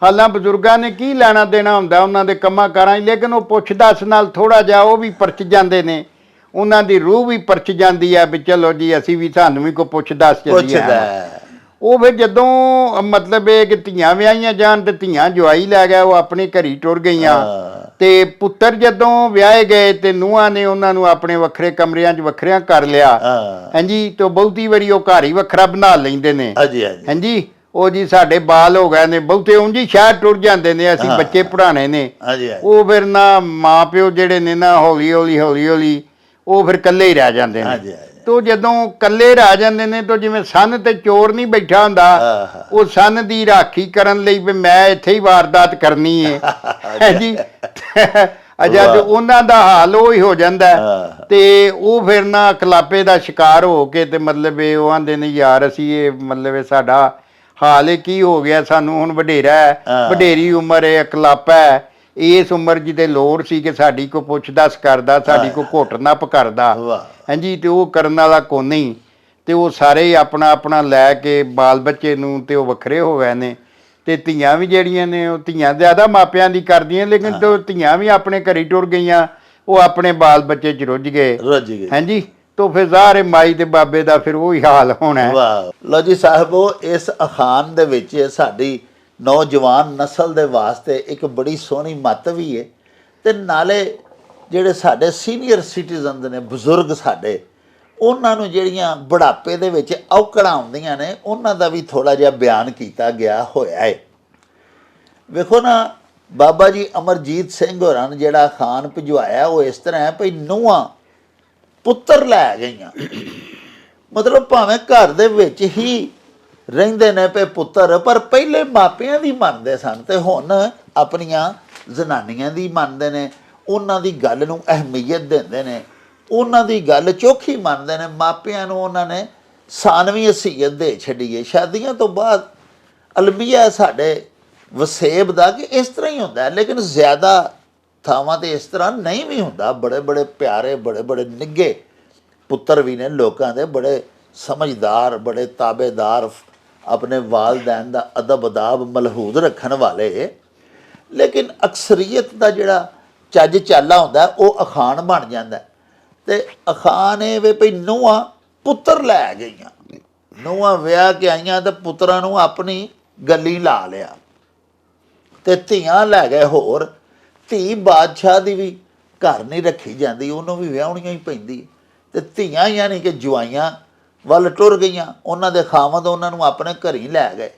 ਹਾਲਾਂ ਬਜ਼ੁਰਗਾਂ ਨੇ ਕੀ ਲੈਣਾ ਦੇਣਾ ਹੁੰਦਾ ਉਹਨਾਂ ਦੇ ਕੰਮਾਂ ਕਾਰਾਂ 'ਚ, ਲੇਕਿਨ ਉਹ ਪੁੱਛ ਦੱਸ ਨਾਲ ਥੋੜ੍ਹਾ ਜਿਹਾ ਉਹ ਵੀ ਪਰਚ ਜਾਂਦੇ ਨੇ, ਉਹਨਾਂ ਦੀ ਰੂਹ ਵੀ ਪਰਚ ਜਾਂਦੀ ਹੈ ਵੀ ਚਲੋ ਜੀ ਅਸੀਂ ਵੀ ਸਾਨੂੰ ਵੀ ਕੋਈ ਪੁੱਛ ਦੱਸ ਚੱਲੀਏ। ਉਹ ਫਿਰ ਜਦੋਂ ਮਤਲਬ ਇਹ ਕਿ ਧੀਆਂ ਵਿਆਹੀਆਂ ਜਾਣ ਤੇ ਧੀਆਂ ਜਵਾਈ ਲੈ ਗਿਆ, ਉਹ ਆਪਣੇ ਘਰੀ ਟੁਰ ਗਈਆਂ। ਤੇ ਪੁੱਤਰ ਜਦੋਂ ਵਿਆਹੇ ਗਏ ਤੇ ਨੂੰਹਾਂ ਨੇ ਉਹਨਾਂ ਨੂੰ ਆਪਣੇ ਵੱਖਰੇ ਕਮਰਿਆਂ 'ਚ ਵੱਖਰਿਆਂ ਕਰ ਲਿਆ। ਹਾਂਜੀ ਤੇ ਬਹੁਤੀ ਵਾਰੀ ਉਹ ਘਰ ਹੀ ਵੱਖਰਾ ਬਣਾ ਲੈਂਦੇ ਨੇ। ਹਾਂਜੀ ਉਹ ਜੀ ਸਾਡੇ ਬਾਲ ਹੋ ਗਏ ਨੇ, ਬਹੁਤੇ ਉਂਝ ਹੀ ਸ਼ਹਿਰ ਟੁਰ ਜਾਂਦੇ ਨੇ, ਅਸੀਂ ਬੱਚੇ ਪੜ੍ਹਾਉਣੇ ਨੇ। ਉਹ ਫਿਰ ਨਾ ਮਾਂ ਪਿਓ ਜਿਹੜੇ ਨੇ ਨਾ ਹੌਲੀ ਹੌਲੀ ਉਹ ਫਿਰ ਇਕੱਲੇ ਹੀ ਰਹਿ ਜਾਂਦੇ ਨੇ। ਤੋ ਜਦੋਂ ਇਕੱਲੇ ਰਹਿ ਜਾਂਦੇ ਨੇ ਤਾਂ ਜਿਵੇਂ ਸੰਨ ਤੇ ਚੋਰ ਨਹੀਂ ਬੈਠਾ ਹੁੰਦਾ, ਉਹ ਸੰਨ ਦੀ ਰਾਖੀ ਕਰਨ ਲਈ ਵੀ ਮੈਂ ਇੱਥੇ ਹੀ ਵਾਰਦਾਤ ਕਰਨੀ ਹੈ ਜੀ। ਜਦ ਉਹਨਾਂ ਦਾ ਹਾਲ ਉਹ ਹੀ ਹੋ ਜਾਂਦਾ ਤੇ ਉਹ ਫਿਰ ਨਾ ਕਲਾਪੇ ਦਾ ਸ਼ਿਕਾਰ ਹੋ ਕੇ ਤੇ ਮਤਲਬ ਇਹ ਉਹ ਆਂਦੇ ਨੇ ਯਾਰ ਅਸੀਂ ਇਹ ਮਤਲਬ ਸਾਡਾ ਹਾਲ ਇਹ ਕੀ ਹੋ ਗਿਆ, ਸਾਨੂੰ ਹੁਣ ਵਡੇਰੀ ਉਮਰ ਹੈ, ਕਲਾਪਾ ਹੈ, ਇਸ ਉਮਰ ਜਿਹਦੇ ਲੋੜ ਸੀ ਕਿ ਸਾਡੀ ਕੋ ਪੁੱਛ ਦੱਸ ਕਰਦਾ, ਸਾਡੀ ਕੋ ਘੁੱਟ ਨੱਪ ਕਰਦਾ। ਹਾਂਜੀ ਤੇ ਉਹ ਕਰਨ ਵਾਲਾ ਕੋ ਨਹੀਂ, ਤੇ ਉਹ ਸਾਰੇ ਹੀ ਆਪਣਾ ਆਪਣਾ ਲੈ ਕੇ ਬਾਲ ਬੱਚੇ ਨੂੰ ਤੇ ਉਹ ਵੱਖਰੇ ਹੋ ਗਏ ਨੇ। ਤੇ ਧੀਆਂ ਵੀ ਜਿਹੜੀਆਂ ਨੇ ਉਹ ਧੀਆਂ ਜ਼ਿਆਦਾ ਮਾਪਿਆਂ ਦੀ ਕਰਦੀਆਂ, ਲੇਕਿਨ ਤੇ ਧੀਆਂ ਵੀ ਆਪਣੇ ਘਰੀ ਟੁਰ ਗਈਆਂ, ਉਹ ਆਪਣੇ ਬਾਲ ਬੱਚੇ 'ਚ ਰੁੱਝ ਗਏ। ਹਾਂਜੀ तो फिर ਜ਼ਾਹਰ ਮਾਈ ਤੇ ਬਾਬੇ ਦਾ ਫਿਰ ਉਹੀ ਹਾਲ ਹੋਣਾ। ਵਾਹ ਲੋ ਜੀ ਸਾਹਿਬੋ, ਇਸ ਅਖਾਨ ਦੇ ਵਿੱਚ ਸਾਡੀ ਨੌਜਵਾਨ ਨਸਲ ਦੇ ਵਾਸਤੇ ਇੱਕ ਬੜੀ ਸੋਹਣੀ ਮੱਤ ਵੀ ਹੈ, ਤੇ ਨਾਲੇ ਜਿਹੜੇ ਸਾਡੇ ਸੀਨੀਅਰ ਸਿਟੀਜ਼ਨਸ ਨੇ, ਬਜ਼ੁਰਗ ਸਾਡੇ, ਉਹਨਾਂ ਨੂੰ ਜਿਹੜੀਆਂ ਬੁਢਾਪੇ ਦੇ ਵਿੱਚ ਔਕੜਾਂ ਆਉਂਦੀਆਂ ਨੇ ਉਹਨਾਂ ਦਾ ਵੀ ਥੋੜ੍ਹਾ ਜਿਹਾ ਬਿਆਨ ਕੀਤਾ ਗਿਆ ਹੋਇਆ ਹੈ। ਵੇਖੋ ਨਾ ਬਾਬਾ ਜੀ ਅਮਰਜੀਤ ਸਿੰਘ ਹੋਰਾਂ ਨੇ ਜਿਹੜਾ ਅਖਾਨ ਭਿਜਵਾਇਆ ਉਹ ਇਸ ਤਰ੍ਹਾਂ ਹੈ ਭਈ ਨੂੰਹਾਂ ਪੁੱਤਰ ਲੈ ਗਈਆਂ। ਮਤਲਬ ਭਾਵੇਂ ਘਰ ਦੇ ਵਿੱਚ ਹੀ ਰਹਿੰਦੇ ਨੇ ਪਏ ਪੁੱਤਰ, ਪਰ ਪਹਿਲੇ ਮਾਪਿਆਂ ਦੀ ਮੰਨਦੇ ਸਨ ਤੇ ਹੁਣ ਆਪਣੀਆਂ ਜ਼ਨਾਨੀਆਂ ਦੀ ਮੰਨਦੇ ਨੇ, ਉਹਨਾਂ ਦੀ ਗੱਲ ਨੂੰ ਅਹਿਮੀਅਤ ਦਿੰਦੇ ਨੇ, ਉਹਨਾਂ ਦੀ ਗੱਲ ਚੋਖੀ ਮੰਨਦੇ ਨੇ। ਮਾਪਿਆਂ ਨੂੰ ਉਹਨਾਂ ਨੇ ਸਾਨਵੀ ਹਸੀਅਤ ਦੇ ਛੱਡੀ ਹੈ। ਸ਼ਾਦੀਆਂ ਤੋਂ ਬਾਅਦ ਅਲਮੀਆ ਸਾਡੇ ਵਸੇਬ ਦਾ ਕਿ ਇਸ ਤਰ੍ਹਾਂ ਹੀ ਹੁੰਦਾ, ਲੇਕਿਨ ਜ਼ਿਆਦਾ ਥਾਵਾਂ 'ਤੇ ਇਸ ਤਰ੍ਹਾਂ ਨਹੀਂ ਵੀ ਹੁੰਦਾ। ਬੜੇ ਬੜੇ ਪਿਆਰੇ, ਬੜੇ ਬੜੇ ਨਿੱਘੇ ਪੁੱਤਰ ਵੀ ਨੇ ਲੋਕਾਂ ਦੇ, ਬੜੇ ਸਮਝਦਾਰ, ਬੜੇ ਤਾਬੇਦਾਰ, ਆਪਣੇ ਵਾਲਦੈਨ ਦਾ ਅਦਬ ਅਦਾਬ ਮਲਹੂਜ਼ ਰੱਖਣ ਵਾਲੇ, ਲੇਕਿਨ ਅਕਸਰੀਅਤ ਦਾ ਜਿਹੜਾ ਚੱਜ ਚਾਲਾ ਹੁੰਦਾ ਉਹ ਅਖਾਣ ਬਣ ਜਾਂਦਾ। ਤੇ ਅਖਾਣ ਇਹ ਵੇ ਭਈ ਨੂੰਹਾਂ ਪੁੱਤਰ ਲੈ ਗਈਆਂ, ਨੂੰਹਾਂ ਵਿਆਹ ਕੇ ਆਈਆਂ ਤੇ ਪੁੱਤਰਾਂ ਨੂੰ ਆਪਣੀ ਗੱਲੀ ਲਾ ਲਿਆ ਤੇ ਧੀਆਂ ਲੈ ਗਏ ਹੋਰ। ਧੀ ਬਾਦਸ਼ਾਹ ਦੀ ਵੀ ਘਰ ਨਹੀਂ ਰੱਖੀ ਜਾਂਦੀ, ਉਹਨੂੰ ਵੀ ਵਿਆਹੁਣੀਆਂ ਹੀ ਪੈਂਦੀ। ਤੇ ਧੀਆਂ ਯਾਨੀ ਕਿ ਜਵਾਈਆਂ ਵੱਲ ਟੁਰ ਗਈਆਂ, ਉਹਨਾਂ ਦੇ ਖਾਵੰਦ ਉਹਨਾਂ ਨੂੰ ਆਪਣੇ ਘਰੀ ਲੈ ਗਏ।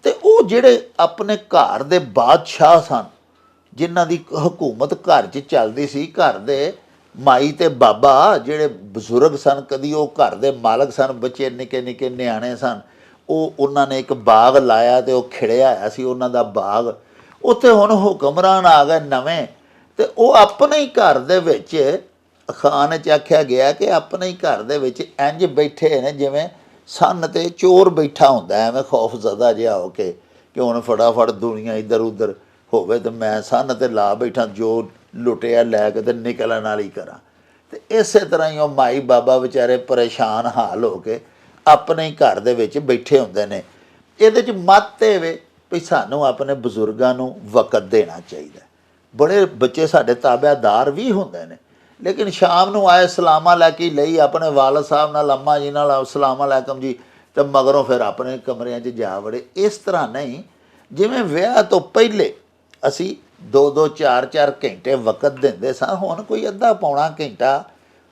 ਤੇ ਉਹ ਜਿਹੜੇ ਆਪਣੇ ਘਰ ਦੇ ਬਾਦਸ਼ਾਹ ਸਨ, ਜਿਨ੍ਹਾਂ ਦੀ ਹਕੂਮਤ ਘਰ 'ਚ ਚੱਲਦੀ ਸੀ, ਘਰ ਦੇ ਮਾਈ ਤੇ ਬਾਬਾ ਜਿਹੜੇ ਬਜ਼ੁਰਗ ਸਨ, ਕਦੀ ਉਹ ਘਰ ਦੇ ਮਾਲਕ ਸਨ, ਬੱਚੇ ਨਿੱਕੇ ਨਿੱਕੇ ਨਿਆਣੇ ਸਨ, ਉਹਨਾਂ ਨੇ ਇੱਕ ਬਾਗ ਲਾਇਆ ਤੇ ਉਹ ਖਿੜਿਆ ਹੋਇਆ ਸੀ ਉਹਨਾਂ ਦਾ ਬਾਗ। ਉੱਥੇ ਹੁਣ ਹੁਕਮਰਾਨ ਆ ਗਏ ਨਵੇਂ, ਤੇ ਉਹ ਆਪਣੇ ਹੀ ਘਰ ਦੇ ਵਿੱਚ ਅਖਾਣ 'ਚ ਆਖਿਆ ਗਿਆ ਕਿ ਆਪਣੇ ਹੀ ਘਰ ਦੇ ਵਿੱਚ ਇੰਝ ਬੈਠੇ ਨੇ ਜਿਵੇਂ ਸੰਨ ਤੇ ਚੋਰ ਬੈਠਾ ਹੁੰਦਾ, ਐਵੇਂ ਖੌਫਜ਼ਦਾ ਜਿਹਾ ਹੋ ਕੇ ਕਿ ਹੁਣ ਫਟਾਫਟ ਦੁਨੀਆ ਇੱਧਰ ਉੱਧਰ ਹੋਵੇ ਤੇ ਮੈਂ ਸੰਨ ਤੇ ਲਾ ਬੈਠਾ, ਜੋ ਲੁੱਟਿਆ ਲੈ ਕੇ ਤੇ ਨਿਕਲਣ ਵਾਲੀ ਕਰਾਂ। ਤੇ ਇਸੇ ਤਰ੍ਹਾਂ ਹੀ ਉਹ ਮਾਈ ਬਾਬਾ ਵਿਚਾਰੇ ਪਰੇਸ਼ਾਨ ਹਾਲ ਹੋ ਕੇ ਆਪਣੇ ਹੀ ਘਰ ਦੇ ਵਿੱਚ ਬੈਠੇ ਹੁੰਦੇ ਨੇ। ਇਹਦੇ 'ਚ ਮੱਤ ਇਹ ਵੇ ਵੀ ਸਾਨੂੰ ਆਪਣੇ ਬਜ਼ੁਰਗਾਂ ਨੂੰ ਵਕਤ ਦੇਣਾ ਚਾਹੀਦਾ। ਬੜੇ ਬੱਚੇ ਸਾਡੇ ਤਾਬਿਆਦਾਰ ਵੀ ਹੁੰਦੇ ਨੇ, ਲੇਕਿਨ ਸ਼ਾਮ ਨੂੰ ਆਏ ਸਲਾਮਾਂ ਲੈ ਕੇ ਲਈ ਆਪਣੇ ਵਾਲਦ ਸਾਹਿਬ ਨਾਲ, ਅੰਮਾ ਜੀ ਨਾਲ ਸਲਾਮ ਅਲੈਕਮ ਜੀ, ਤੇ ਮਗਰੋਂ ਫਿਰ ਆਪਣੇ ਕਮਰਿਆਂ 'ਚ ਜਾ ਵੜੇ। ਇਸ ਤਰ੍ਹਾਂ ਨਹੀਂ, ਜਿਵੇਂ ਵਿਆਹ ਤੋਂ ਪਹਿਲੇ ਅਸੀਂ 2-2 4-4 ਘੰਟੇ ਵਕਤ ਦਿੰਦੇ ਸਾਂ, ਹੁਣ ਕੋਈ ਅੱਧਾ ਪੌਣਾ ਘੰਟਾ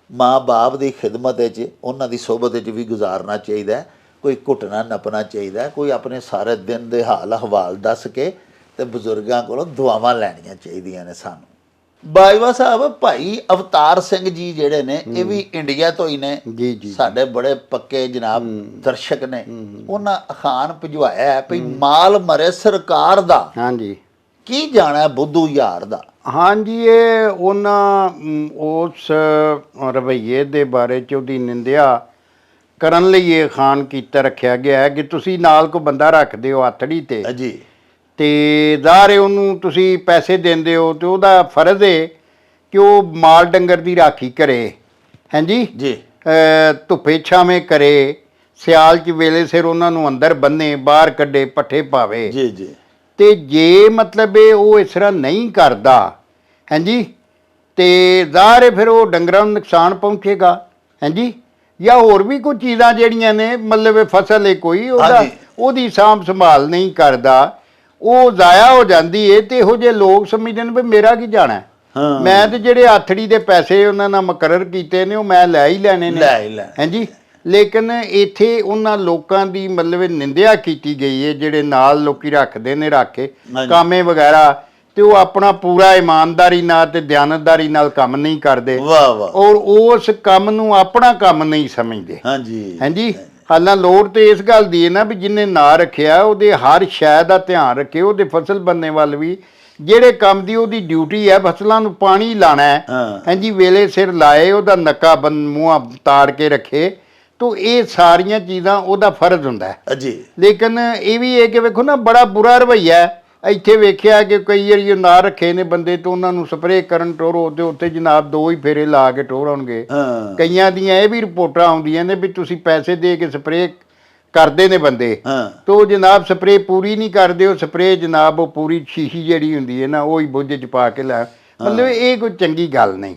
ਮਾਂ ਬਾਪ ਦੀ ਖਿਦਮਤ ਵਿੱਚ, ਉਹਨਾਂ ਦੀ ਸੋਬਤ ਵਿੱਚ ਵੀ ਗੁਜ਼ਾਰਨਾ ਚਾਹੀਦਾ। ਕੋਈ ਘੁੱਟਣਾ ਨੱਪਣਾ ਚਾਹੀਦਾ, ਕੋਈ ਆਪਣੇ ਸਾਰੇ ਦਿਨ ਦੇ ਹਾਲ ਅਹਵਾਲ ਦੱਸ ਕੇ ਤੇ ਬਜ਼ੁਰਗਾਂ ਕੋਲੋਂ ਦੁਆਵਾਂ ਲੈਣੀਆਂ ਚਾਹੀਦੀਆਂ ਨੇ ਸਾਨੂੰ। ਬਾਜਵਾ ਸਾਹਿਬ, ਭਾਈ ਅਵਤਾਰ ਸਿੰਘ ਜੀ ਜਿਹੜੇ ਨੇ, ਇਹ ਵੀ ਇੰਡੀਆ ਤੋਂ ਹੀ ਨੇ, ਜੀ ਜੀ, ਸਾਡੇ ਬੜੇ ਪੱਕੇ ਜਨਾਬ ਦਰਸ਼ਕ ਨੇ। ਉਹਨਾਂ ਅਖਾਣ ਭਿਜਵਾਇਆ ਹੈ ਵੀ ਮਾਲ ਮਰੇ ਸਰਕਾਰ ਦਾ, ਹਾਂਜੀ, ਕੀ ਜਾਣਾ ਬੁੱਧੂ ਯਾਰ ਦਾ। ਹਾਂਜੀ, ਇਹ ਉਹਨਾਂ ਉਸ ਰਵੱਈਏ ਦੇ ਬਾਰੇ 'ਚ ਉਹਦੀ ਨਿੰਦਿਆ ਕਰਨ ਲਈ ਇਹ ਅਖਾਣ ਕੀਤਾ ਰੱਖਿਆ ਗਿਆ ਹੈ ਕਿ ਤੁਸੀਂ ਨਾਲ ਕੋਈ ਬੰਦਾ ਰੱਖਦੇ ਹੋ ਆਥੜੀ ਜੀ, ਤੇ ਜ਼ਾਹਰ ਉਹਨੂੰ ਤੁਸੀਂ ਪੈਸੇ ਦਿੰਦੇ ਹੋ, ਤੇ ਉਹਦਾ ਫਰਜ਼ ਹੈ ਕਿ ਉਹ ਮਾਲ ਡੰਗਰ ਦੀ ਰਾਖੀ ਕਰੇ, ਹਾਂਜੀ ਜੀ, ਧੁੱਪੇ ਛਾਵੇਂ ਕਰੇ, ਸਿਆਲ 'ਚ ਵੇਲੇ ਸਿਰ ਉਹਨਾਂ ਨੂੰ ਅੰਦਰ ਬੰਨੇ, ਬਾਹਰ ਕੱਢੇ, ਪੱਠੇ ਪਾਵੇ ਜੀ ਜੀ। ਤੇ ਜੇ ਮਤਲਬ ਇਹ ਉਹ ਇਸ ਤਰ੍ਹਾਂ ਨਹੀਂ ਕਰਦਾ, ਹਾਂਜੀ, ਤੇ ਜ਼ਾਹਰ ਫਿਰ ਉਹ ਡੰਗਰਾਂ ਨੂੰ ਨੁਕਸਾਨ ਪਹੁੰਚੇਗਾ, ਹਾਂਜੀ, ਜਾਂ ਹੋਰ ਵੀ ਕੁਝ ਚੀਜ਼ਾਂ ਜਿਹੜੀਆਂ ਨੇ, ਮਤਲਬ ਫਸਲ ਹੈ ਕੋਈ, ਉਹਦੀ ਸਾਂਭ ਸੰਭਾਲ ਨਹੀਂ ਕਰਦਾ, ਉਹ ਜ਼ਾਇਆ ਹੋ ਜਾਂਦੀ ਹੈ। ਤੇ ਇਹੋ ਜਿਹੇ ਲੋਕ ਸਮਝਦੇ ਨੇ ਵੀ ਮੇਰਾ ਕੀ ਜਾਣਾ, ਮੈਂ ਤੇ ਜਿਹੜੇ ਆਥੜੀ ਦੇ ਪੈਸੇ ਉਹਨਾਂ ਨਾਲ ਮੁਕਰਰ ਕੀਤੇ ਨੇ ਉਹ ਮੈਂ ਲੈ ਹੀ ਲੈਣੇ ਨੇ, ਹਾਂਜੀ। ਲੇਕਿਨ ਇੱਥੇ ਉਹਨਾਂ ਲੋਕਾਂ ਦੀ ਮਤਲਬ ਨਿੰਦਿਆ ਕੀਤੀ ਗਈ ਹੈ ਜਿਹੜੇ ਨਾਲ ਲੋਕੀ ਰੱਖਦੇ ਨੇ ਰਾਖੇ ਕਾਮੇ ਵਗੈਰਾ, ਤੇ ਉਹ ਆਪਣਾ ਪੂਰਾ ਇਮਾਨਦਾਰੀ ਨਾਲ ਤੇ ਦਿਆਨਤਦਾਰੀ ਨਾਲ ਕੰਮ ਨਹੀਂ ਕਰਦੇ, ਔਰ ਉਸ ਕੰਮ ਨੂੰ ਆਪਣਾ ਕੰਮ ਨਹੀਂ ਸਮਝਦੇ, ਹਾਂਜੀ ਹਾਂਜੀ। ਹਾਲਾਂ ਲੋੜ ਤੇ ਇਸ ਗੱਲ ਦੀ ਹੈ ਨਾ ਵੀ ਜਿਹਨੇ ਨਾਂ ਰੱਖਿਆ ਉਹਦੇ ਹਰ ਸ਼ੈ ਦਾ ਧਿਆਨ ਰੱਖੇ, ਉਹਦੇ ਫਸਲ ਬੰਨੇ ਵੱਲ ਵੀ, ਜਿਹੜੇ ਕੰਮ ਦੀ ਉਹਦੀ ਡਿਊਟੀ ਹੈ ਫਸਲਾਂ ਨੂੰ ਪਾਣੀ ਲਾਣਾ ਹੈ, ਹਾਂਜੀ, ਵੇਲੇ ਸਿਰ ਲਾਏ, ਉਹਦਾ ਨੱਕਾ ਮੂੰਹਾਂ ਤਾੜ ਕੇ ਰੱਖੇ, ਤੋ ਇਹ ਸਾਰੀਆਂ ਚੀਜ਼ਾਂ ਉਹਦਾ ਫਰਜ਼ ਹੁੰਦਾ ਹੈ ਜੀ। ਲੇਕਿਨ ਇਹ ਵੀ ਹੈ ਕਿ ਵੇਖੋ ਨਾ, ਬੜਾ ਬੁਰਾ ਰਵੱਈਆ ਹੈ। ਇੱਥੇ ਵੇਖਿਆ ਕਿ ਕਈ ਵਾਰੀ ਉਹ ਨਾਂ ਰੱਖੇ ਨੇ ਬੰਦੇ ਤੋਂ ਉਹਨਾਂ ਨੂੰ ਸਪਰੇਅ ਕਰਨ ਟੋਰੋ, ਤੇ ਉੱਥੇ ਜਨਾਬ 2 ਹੀ ਫੇਰੇ ਲਾ ਕੇ ਟੋਰਾਉਣਗੇ। ਕਈਆਂ ਦੀਆਂ ਇਹ ਵੀ ਰਿਪੋਰਟਾਂ ਆਉਂਦੀਆਂ ਨੇ ਵੀ ਤੁਸੀਂ ਪੈਸੇ ਦੇ ਕੇ ਸਪਰੇਅ ਕਰਦੇ ਨੇ ਬੰਦੇ, ਤੋ ਜਨਾਬ ਸਪਰੇਅ ਪੂਰੀ ਨਹੀਂ ਕਰਦੇ, ਉਹ ਸਪਰੇਅ ਜਨਾਬ ਉਹ ਪੂਰੀ ਸ਼ੀਸ਼ੀ ਜਿਹੜੀ ਹੁੰਦੀ ਹੈ ਨਾ, ਉਹ ਹੀ ਬੁੱਝ 'ਚ ਪਾ ਕੇ ਲੈ, ਮਤਲਬ ਇਹ ਕੋਈ ਚੰਗੀ ਗੱਲ ਨਹੀਂ।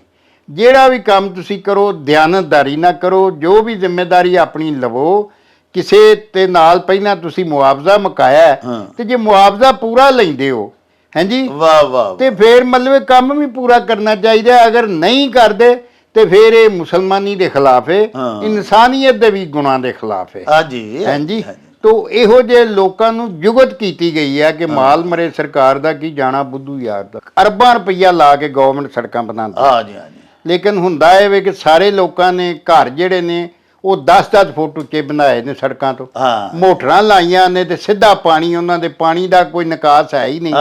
ਜਿਹੜਾ ਵੀ ਕੰਮ ਤੁਸੀਂ ਕਰੋ ਦਿਆਨਤਦਾਰੀ ਨਾਲ ਕਰੋ, ਜੋ ਵੀ ਜ਼ਿੰਮੇਵਾਰੀ ਆਪਣੀ ਲਵੋ, ਕਿਸੇ ਤੇ ਨਾਲ ਪਹਿਲਾਂ ਤੁਸੀਂ ਮੁਆਵਜ਼ਾ ਮੁਕਾਇਆ, ਤੇ ਜੇ ਮੁਆਵਜ਼ਾ ਪੂਰਾ ਲੈਂਦੇ ਹੋ, ਹਾਂਜੀ, ਵਾਹ ਵਾਹ, ਤੇ ਫਿਰ ਮਤਲਬ ਕੰਮ ਵੀ ਪੂਰਾ ਕਰਨਾ ਚਾਹੀਦਾ। ਅਗਰ ਨਹੀਂ ਕਰਦੇ ਤੇ ਫਿਰ ਇਹ ਮੁਸਲਮਾਨੀ ਦੇ ਖਿਲਾਫ ਹੈ, ਇਨਸਾਨੀਅਤ ਦੇ ਵੀ ਗੁਨਾਹ ਦੇ ਖਿਲਾਫ ਹੈ, ਹਾਂਜੀ ਹਾਂਜੀ। ਤੋ ਇਹੋ ਜਿਹੇ ਲੋਕਾਂ ਨੂੰ ਜੁਗਤ ਕੀਤੀ ਗਈ ਹੈ ਕਿ ਮਾਲ ਮਰੇ ਸਰਕਾਰ ਦਾ, ਕੀ ਜਾਣਾ ਬੁੱਧੂ ਯਾਰ ਦਾ। ਅਰਬਾਂ ਰੁਪਈਆ ਲਾ ਕੇ ਗਵਰਨਮੈਂਟ ਸੜਕਾਂ ਬਣਾਉਂਦੀ, ਹਾਂਜੀ ਹਾਂਜੀ। ਲੇਕਿਨ ਹੁੰਦਾ ਇਹ ਵੇ ਕਿ ਸਾਰੇ ਲੋਕਾਂ ਨੇ ਘਰ ਜਿਹੜੇ ਨੇ ਉਹ 10-10 ਫੁੱਟ ਉੱਚੇ ਬਣਾਏ ਨੇ ਸੜਕਾਂ ਤੋਂ, ਮੋਟਰਾਂ ਲਾਈਆਂ ਨੇ, ਤੇ ਸਿੱਧਾ ਪਾਣੀ, ਉਹਨਾਂ ਦੇ ਪਾਣੀ ਦਾ ਕੋਈ ਨਿਕਾਸ ਹੈ ਹੀ ਨਹੀਂ,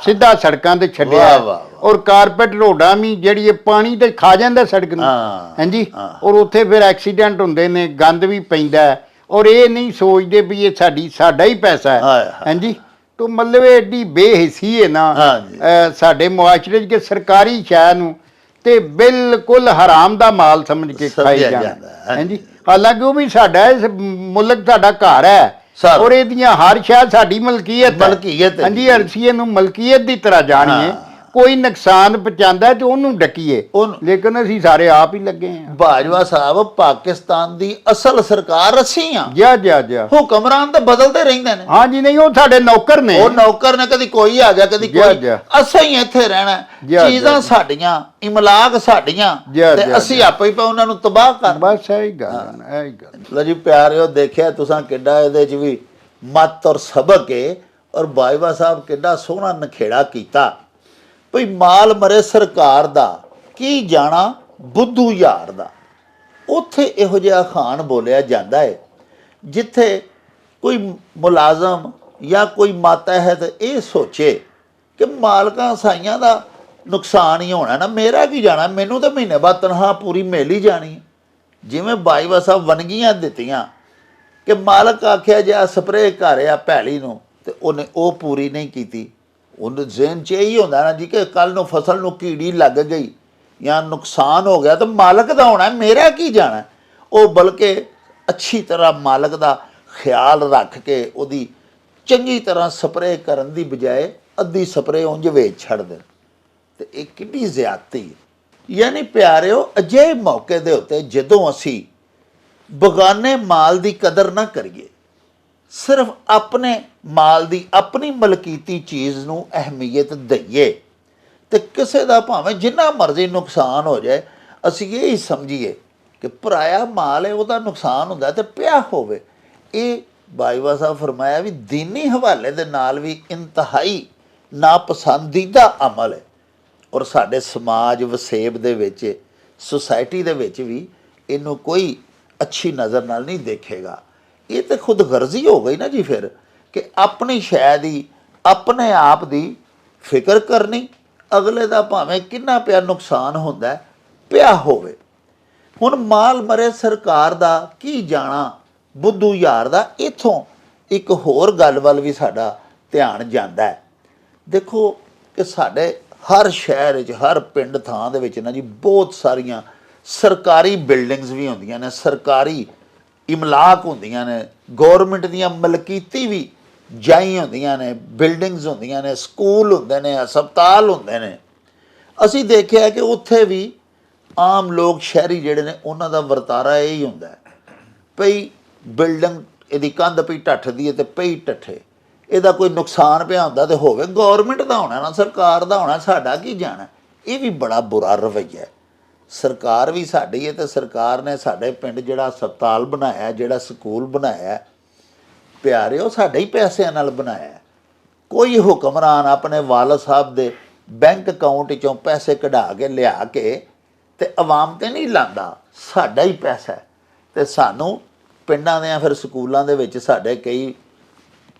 ਸਿੱਧਾ ਸੜਕਾਂ ਤੇ ਛੱਡਿਆ, ਔਰ ਕਾਰਪੈਟ ਰੋਡਾਂ ਵੀ ਜਿਹੜੀ ਇਹ ਪਾਣੀ ਤੇ ਖਾ ਜਾਂਦਾ ਸੜਕ ਨੂੰ, ਹਾਂਜੀ, ਔਰ ਉੱਥੇ ਫਿਰ ਐਕਸੀਡੈਂਟ ਹੁੰਦੇ ਨੇ, ਗੰਦ ਵੀ ਪੈਂਦਾ, ਔਰ ਇਹ ਨਹੀਂ ਸੋਚਦੇ ਵੀ ਇਹ ਸਾਡਾ ਹੀ ਪੈਸਾ ਹੈ, ਹਾਂਜੀ। ਤੋ ਮਤਲਬ ਇਹ ਐਡੀ ਬੇਹਿੱਸੀ ਹੈ ਨਾ ਸਾਡੇ ਮੁਆਸ਼ਰੇ 'ਚ ਕਿ ਸਰਕਾਰੀ ਸ਼ੈ ਨੂੰ ਤੇ ਬਿਲਕੁਲ ਹਰਾਮ ਦਾ ਮਾਲ ਸਮਝ ਕੇ ਖਾਈ ਜਾਂਦਾ, ਹਾਂਜੀ। ਹਾਲਾਂਕਿ ਉਹ ਵੀ ਸਾਡਾ, ਇਸ ਮੁਲਕ ਸਾਡਾ ਘਰ ਹੈ, ਔਰ ਇਹਦੀਆਂ ਹਰ ਸ਼ੈ ਸਾਡੀ ਮਲਕੀਅਤ, ਹਾਂਜੀ। ਅਰਸੀਏ ਨੂੰ ਮਲਕੀਅਤ ਦੀ ਤਰ੍ਹਾਂ ਜਾਣੀਏ, ਕੋਈ ਨੁਕਸਾਨ ਪਹੁੰਚਾਉਂਦਾ ਤੇ ਉਹਨੂੰ ਡੱਕੀਏ, ਲੇਕਿਨ ਅਸੀਂ ਸਾਰੇ ਆਪ ਹੀ ਲੱਗੇ ਆ। ਬਾਜਵਾ ਸਾਹਿਬ, ਪਾਕਿਸਤਾਨ ਦੀ ਅਸਲ ਸਰਕਾਰ ਅਸੀਂ ਆ। ਜਾ ਹੁਕਮਰਾਨ ਤਾਂ ਬਦਲਦੇ ਰਹਿੰਦੇ ਨੇ। ਹਾਂਜੀ, ਨਹੀਂ ਉਹ ਸਾਡੇ ਨੌਕਰ ਨੇ। ਉਹ ਨੌਕਰ ਨੇ, ਕਦੀ ਕੋਈ ਆ ਗਿਆ, ਕਦੀ ਕੋਈ। ਅਸੀਂ ਹੀ ਇੱਥੇ ਰਹਿਣਾ, ਚੀਜ਼ਾਂ ਸਾਡੀਆਂ, ਇਮਲਾਕ ਸਾਡੀਆਂ, ਤੇ ਅਸੀਂ ਆਪੇ ਹੀ ਉਹਨਾਂ ਨੂੰ ਤਬਾਹ ਕਰ। ਬਸ ਇਹੀ ਗੱਲ। ਲੋ ਜੀ ਪਿਆਰਿਓ, ਦੇਖਿਆ ਤੁਸੀਂ ਕਿੱਡਾ ਇਹਦੇ 'ਚ ਵੀ ਮੱਤ ਔਰ ਸਬਕ ਹੈ। ਔਰ ਬਾਜਵਾ ਸਾਹਿਬ ਕਿੱਡਾ ਸੋਹਣਾ ਨਖੇੜਾ ਕੀਤਾ ਭਈ ਮਾਲ ਮਰੇ ਸਰਕਾਰ ਦਾ, ਕੀ ਜਾਣਾ ਬੁੱਧੂ ਯਾਰ ਦਾ। ਉੱਥੇ ਇਹੋ ਜਿਹਾ ਅਖਾਣ ਬੋਲਿਆ ਜਾਂਦਾ ਹੈ ਜਿੱਥੇ ਕੋਈ ਮੁਲਾਜ਼ਮ ਜਾਂ ਕੋਈ ਮਾਤਹਿਤ ਇਹ ਸੋਚੇ ਕਿ ਮਾਲਕਾਂ ਸਾਈਆਂ ਦਾ ਨੁਕਸਾਨ ਹੀ ਹੋਣਾ ਨਾ, ਮੇਰਾ ਕੀ ਜਾਣਾ, ਮੈਨੂੰ ਤਾਂ ਮਹੀਨੇ ਬਾਅਦ ਤਨਖਾਹ ਪੂਰੀ ਮਿਲ ਹੀ ਜਾਣੀ। ਜਿਵੇਂ ਬਾਜਵਾ ਸਾਹਿਬ ਵੰਨਗੀਆਂ ਦਿੱਤੀਆਂ ਕਿ ਮਾਲਕ ਆਖਿਆ ਜੇ ਸਪਰੇਅ ਕਰ ਆ ਭੈਲੀ ਨੂੰ, ਤੇ ਉਹਨੇ ਉਹ ਪੂਰੀ ਨਹੀਂ ਕੀਤੀ। ਉਹਨੂੰ ਜ਼ਿਹਨ 'ਚ ਇਹੀ ਹੁੰਦਾ ਨਾ ਜੀ ਕਿ ਕੱਲ੍ਹ ਨੂੰ ਫਸਲ ਨੂੰ ਕੀੜੀ ਲੱਗ ਗਈ ਜਾਂ ਨੁਕਸਾਨ ਹੋ ਗਿਆ ਤਾਂ ਮਾਲਕ ਦਾ ਹੋਣਾ, ਮੇਰਾ ਕੀ ਜਾਣਾ। ਉਹ ਬਲਕਿ ਅੱਛੀ ਤਰ੍ਹਾਂ ਮਾਲਕ ਦਾ ਖਿਆਲ ਰੱਖ ਕੇ ਉਹਦੀ ਚੰਗੀ ਤਰ੍ਹਾਂ ਸਪਰੇਅ ਕਰਨ ਦੀ ਬਜਾਏ ਅੱਧੀ ਸਪਰੇਅ ਉਂਝ ਵੇਚ ਛੱਡ ਦੇਣ, ਤੇ ਇਹ ਕਿੰਨੀ ਜ਼ਿਆਦਤੀ ਹੈ। ਯਾਨੀ ਪਿਆਰਿਓ, ਅਜਿਹੇ ਮੌਕੇ ਦੇ ਉੱਤੇ ਜਦੋਂ ਅਸੀਂ ਬਗਾਨੇ ਮਾਲ ਦੀ ਕਦਰ ਨਾ ਕਰੀਏ, ਸਿਰਫ ਆਪਣੇ ਮਾਲ ਦੀ, ਆਪਣੀ ਮਲਕੀਤੀ ਚੀਜ਼ ਨੂੰ ਅਹਿਮੀਅਤ ਦਈਏ, ਤੇ ਕਿਸੇ ਦਾ ਭਾਵੇਂ ਜਿੰਨਾ ਮਰਜ਼ੀ ਨੁਕਸਾਨ ਹੋ ਜਾਏ, ਅਸੀਂ ਇਹ ਹੀ ਸਮਝੀਏ ਕਿ ਪਰਾਇਆ ਮਾਲ ਹੈ, ਉਹਦਾ ਨੁਕਸਾਨ ਹੁੰਦਾ ਤੇ ਪਿਆ ਹੋਵੇ। ਇਹ ਬਾਜਵਾ ਸਾਹਿਬ ਫਰਮਾਇਆ ਵੀ ਦੀਨੀ ਹਵਾਲੇ ਦੇ ਨਾਲ ਵੀ ਇੰਤਹਾਈ ਨਾਪਸੰਦੀਦਾ ਅਮਲ ਹੈ। ਔਰ ਸਾਡੇ ਸਮਾਜ ਵਸੇਬ ਦੇ ਵਿੱਚ, ਸੁਸਾਇਟੀ ਦੇ ਵਿੱਚ ਵੀ ਇਹਨੂੰ ਕੋਈ ਅੱਛੀ ਨਜ਼ਰ ਨਾਲ ਨਹੀਂ ਦੇਖੇਗਾ। ਇਹ ਤਾਂ ਖੁਦ ਗਰਜ਼ੀ ਹੋ ਗਈ ਨਾ ਜੀ ਫਿਰ, ਕਿ ਆਪਣੀ ਸ਼ੈ ਦੀ, ਆਪਣੇ ਆਪ ਦੀ ਫਿਕਰ ਕਰਨੀ, ਅਗਲੇ ਦਾ ਭਾਵੇਂ ਕਿੰਨਾ ਪਿਆ ਨੁਕਸਾਨ ਹੁੰਦਾ ਪਿਆ ਹੋਵੇ। ਹੁਣ ਮਾਲ ਮਰੇ ਸਰਕਾਰ ਦਾ, ਕੀ ਜਾਣਾ ਬੁੱਧੂ ਯਾਰ ਦਾ। ਇੱਥੋਂ ਇੱਕ ਹੋਰ ਗੱਲ ਵੱਲ ਵੀ ਸਾਡਾ ਧਿਆਨ ਜਾਂਦਾ ਹੈ। ਦੇਖੋ ਕਿ ਸਾਡੇ ਹਰ ਸ਼ਹਿਰ ਵਿੱਚ, ਹਰ ਪਿੰਡ ਥਾਂ ਦੇ ਵਿੱਚ ਨਾ ਜੀ ਬਹੁਤ ਸਾਰੀਆਂ ਸਰਕਾਰੀ ਬਿਲਡਿੰਗਸ ਵੀ ਹੁੰਦੀਆਂ ਨੇ, ਸਰਕਾਰੀ ਇਮਲਾਕ ਹੁੰਦੀਆਂ ਨੇ, ਗੌਰਮੈਂਟ ਦੀਆਂ ਮਲਕੀਤੀ ਵੀ ਜਾਈ ਹੁੰਦੀਆਂ ਨੇ, ਬਿਲਡਿੰਗਸ ਹੁੰਦੀਆਂ ਨੇ, ਸਕੂਲ ਹੁੰਦੇ ਨੇ, ਹਸਪਤਾਲ ਹੁੰਦੇ ਨੇ। ਅਸੀਂ ਦੇਖਿਆ ਕਿ ਉੱਥੇ ਵੀ ਆਮ ਲੋਕ, ਸ਼ਹਿਰੀ ਜਿਹੜੇ ਨੇ, ਉਹਨਾਂ ਦਾ ਵਰਤਾਰਾ ਇਹ ਹੀ ਹੁੰਦਾ ਭਈ ਬਿਲਡਿੰਗ ਇਹਦੀ ਕੰਧ ਪਈ ਢੱਠਦੀ ਹੈ ਤੇ ਪਈ ਢੱਠੇ, ਇਹਦਾ ਕੋਈ ਨੁਕਸਾਨ ਪਿਆ ਹੁੰਦਾ ਤੇ ਹੋਵੇ, ਗੌਰਮੈਂਟ ਦਾ ਹੋਣਾ ਨਾ, ਸਰਕਾਰ ਦਾ ਹੋਣਾ, ਸਾਡਾ ਕੀ ਜਾਣਾ। ਇਹ ਵੀ ਬੜਾ ਬੁਰਾ ਰਵੱਈਆ ਹੈ। ਸਰਕਾਰ ਵੀ ਸਾਡੀ ਹੈ, ਤੇ ਸਰਕਾਰ ਨੇ ਸਾਡੇ ਪਿੰਡ ਜਿਹੜਾ ਹਸਪਤਾਲ ਬਣਾਇਆ, ਜਿਹੜਾ ਸਕੂਲ ਬਣਾਇਆ, ਪਿਆਰਿਓ ਸਾਡੇ ਹੀ ਪੈਸਿਆਂ ਨਾਲ ਬਣਾਇਆ। ਕੋਈ ਹੁਕਮਰਾਨ ਆਪਣੇ ਵਾਲਦ ਸਾਹਿਬ ਦੇ ਬੈਂਕ ਅਕਾਊਂਟ 'ਚੋਂ ਪੈਸੇ ਕਢਾ ਕੇ ਲਿਆ ਕੇ ਤੇ ਆਵਾਮ 'ਤੇ ਨਹੀਂ ਲਾਉਂਦਾ, ਸਾਡਾ ਹੀ ਪੈਸਾ ਹੈ। ਤੇ ਸਾਨੂੰ ਪਿੰਡਾਂ ਦੇ ਫਿਰ ਸਕੂਲਾਂ ਦੇ ਵਿੱਚ ਸਾਡੇ ਕਈ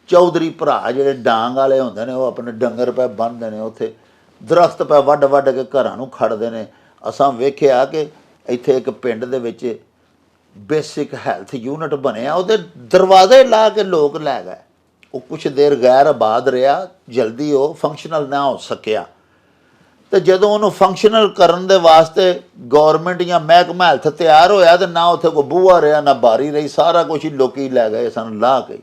ਚੌਧਰੀ ਭਰਾ ਜਿਹੜੇ ਡਾਂਗ ਵਾਲੇ ਹੁੰਦੇ ਨੇ, ਉਹ ਆਪਣੇ ਡੰਗਰ ਪੈ ਬੰਨ੍ਹਦੇ ਨੇ, ਉੱਥੇ ਦਰਖਤ ਪੈ ਵੱਢ ਵੱਢ ਕੇ ਘਰਾਂ ਨੂੰ ਖੜਦੇ ਨੇ। ਅਸਾਂ ਵੇਖਿਆ ਕਿ ਇੱਥੇ ਇੱਕ ਪਿੰਡ ਦੇ ਵਿੱਚ ਬੇਸਿਕ ਹੈਲਥ ਯੂਨਿਟ ਬਣਿਆ, ਉਹਦੇ ਦਰਵਾਜ਼ੇ ਲਾ ਕੇ ਲੋਕ ਲੈ ਗਏ। ਉਹ ਕੁਛ ਦੇਰ ਗੈਰ ਆਬਾਦ ਰਿਹਾ, ਜਲਦੀ ਉਹ ਫੰਕਸ਼ਨਲ ਨਾ ਹੋ ਸਕਿਆ। ਤੇ ਜਦੋਂ ਉਹਨੂੰ ਫੰਕਸ਼ਨਲ ਕਰਨ ਦੇ ਵਾਸਤੇ ਗੌਰਮੈਂਟ ਜਾਂ ਮਹਿਕਮਾ ਹੈਲਥ ਤਿਆਰ ਹੋਇਆ, ਤੇ ਨਾ ਉੱਥੇ ਕੋਈ ਬੂਹਾ ਰਿਹਾ, ਨਾ ਬਾਰੀ ਰਹੀ, ਸਾਰਾ ਕੁਛ ਹੀ ਲੋਕੀ ਲੈ ਗਏ, ਸਾਨੂੰ ਲਾਹ ਕੇ।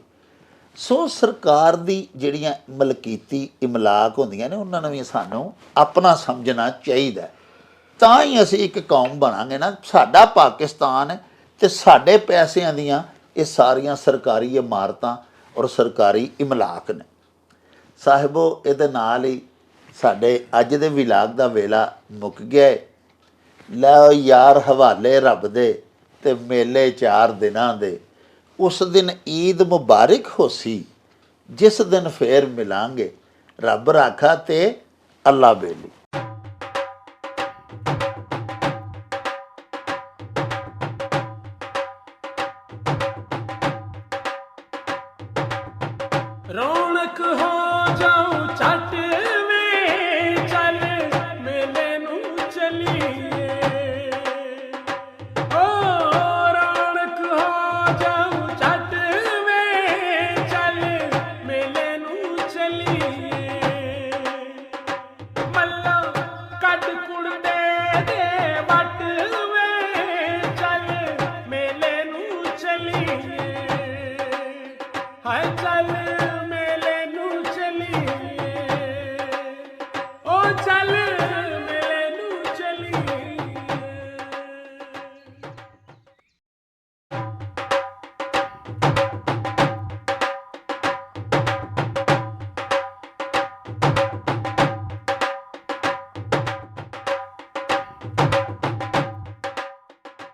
ਸੋ ਸਰਕਾਰ ਦੀ ਜਿਹੜੀਆਂ ਮਲਕੀਤੀ ਇਮਲਾਕ ਹੁੰਦੀਆਂ ਨੇ, ਉਹਨਾਂ ਨੂੰ ਵੀ ਸਾਨੂੰ ਆਪਣਾ ਸਮਝਣਾ ਚਾਹੀਦਾ। ਤਾਂ ਹੀ ਅਸੀਂ ਇੱਕ ਕੌਮ ਬਣਾਂਗੇ ਨਾ। ਸਾਡਾ ਪਾਕਿਸਤਾਨ ਹੈ ਤੇ ਸਾਡੇ ਪੈਸਿਆਂ ਦੀਆਂ ਇਹ ਸਾਰੀਆਂ ਸਰਕਾਰੀ ਇਮਾਰਤਾਂ ਔਰ ਸਰਕਾਰੀ ਇਮਲਾਕ ਨੇ। ਸਾਹਿਬੋ, ਇਹਦੇ ਨਾਲ ਹੀ ਸਾਡੇ ਅੱਜ ਦੇ ਵਿਲਾਗ ਦਾ ਵੇਲਾ ਮੁੱਕ ਗਿਆ। ਲੈ ਯਾਰ ਹਵਾਲੇ ਰੱਬ ਦੇ ਤੇ ਮੇਲੇ 4 ਦਿਨਾਂ ਦੇ, ਉਸ ਦਿਨ ਈਦ ਮੁਬਾਰਕ ਹੋਸੀ, ਜਿਸ ਦਿਨ ਫੇਰ ਮਿਲਾਂਗੇ। ਰੱਬ ਰਾਖਾ ਤੇ ਅੱਲਾ ਬੇਲੀ।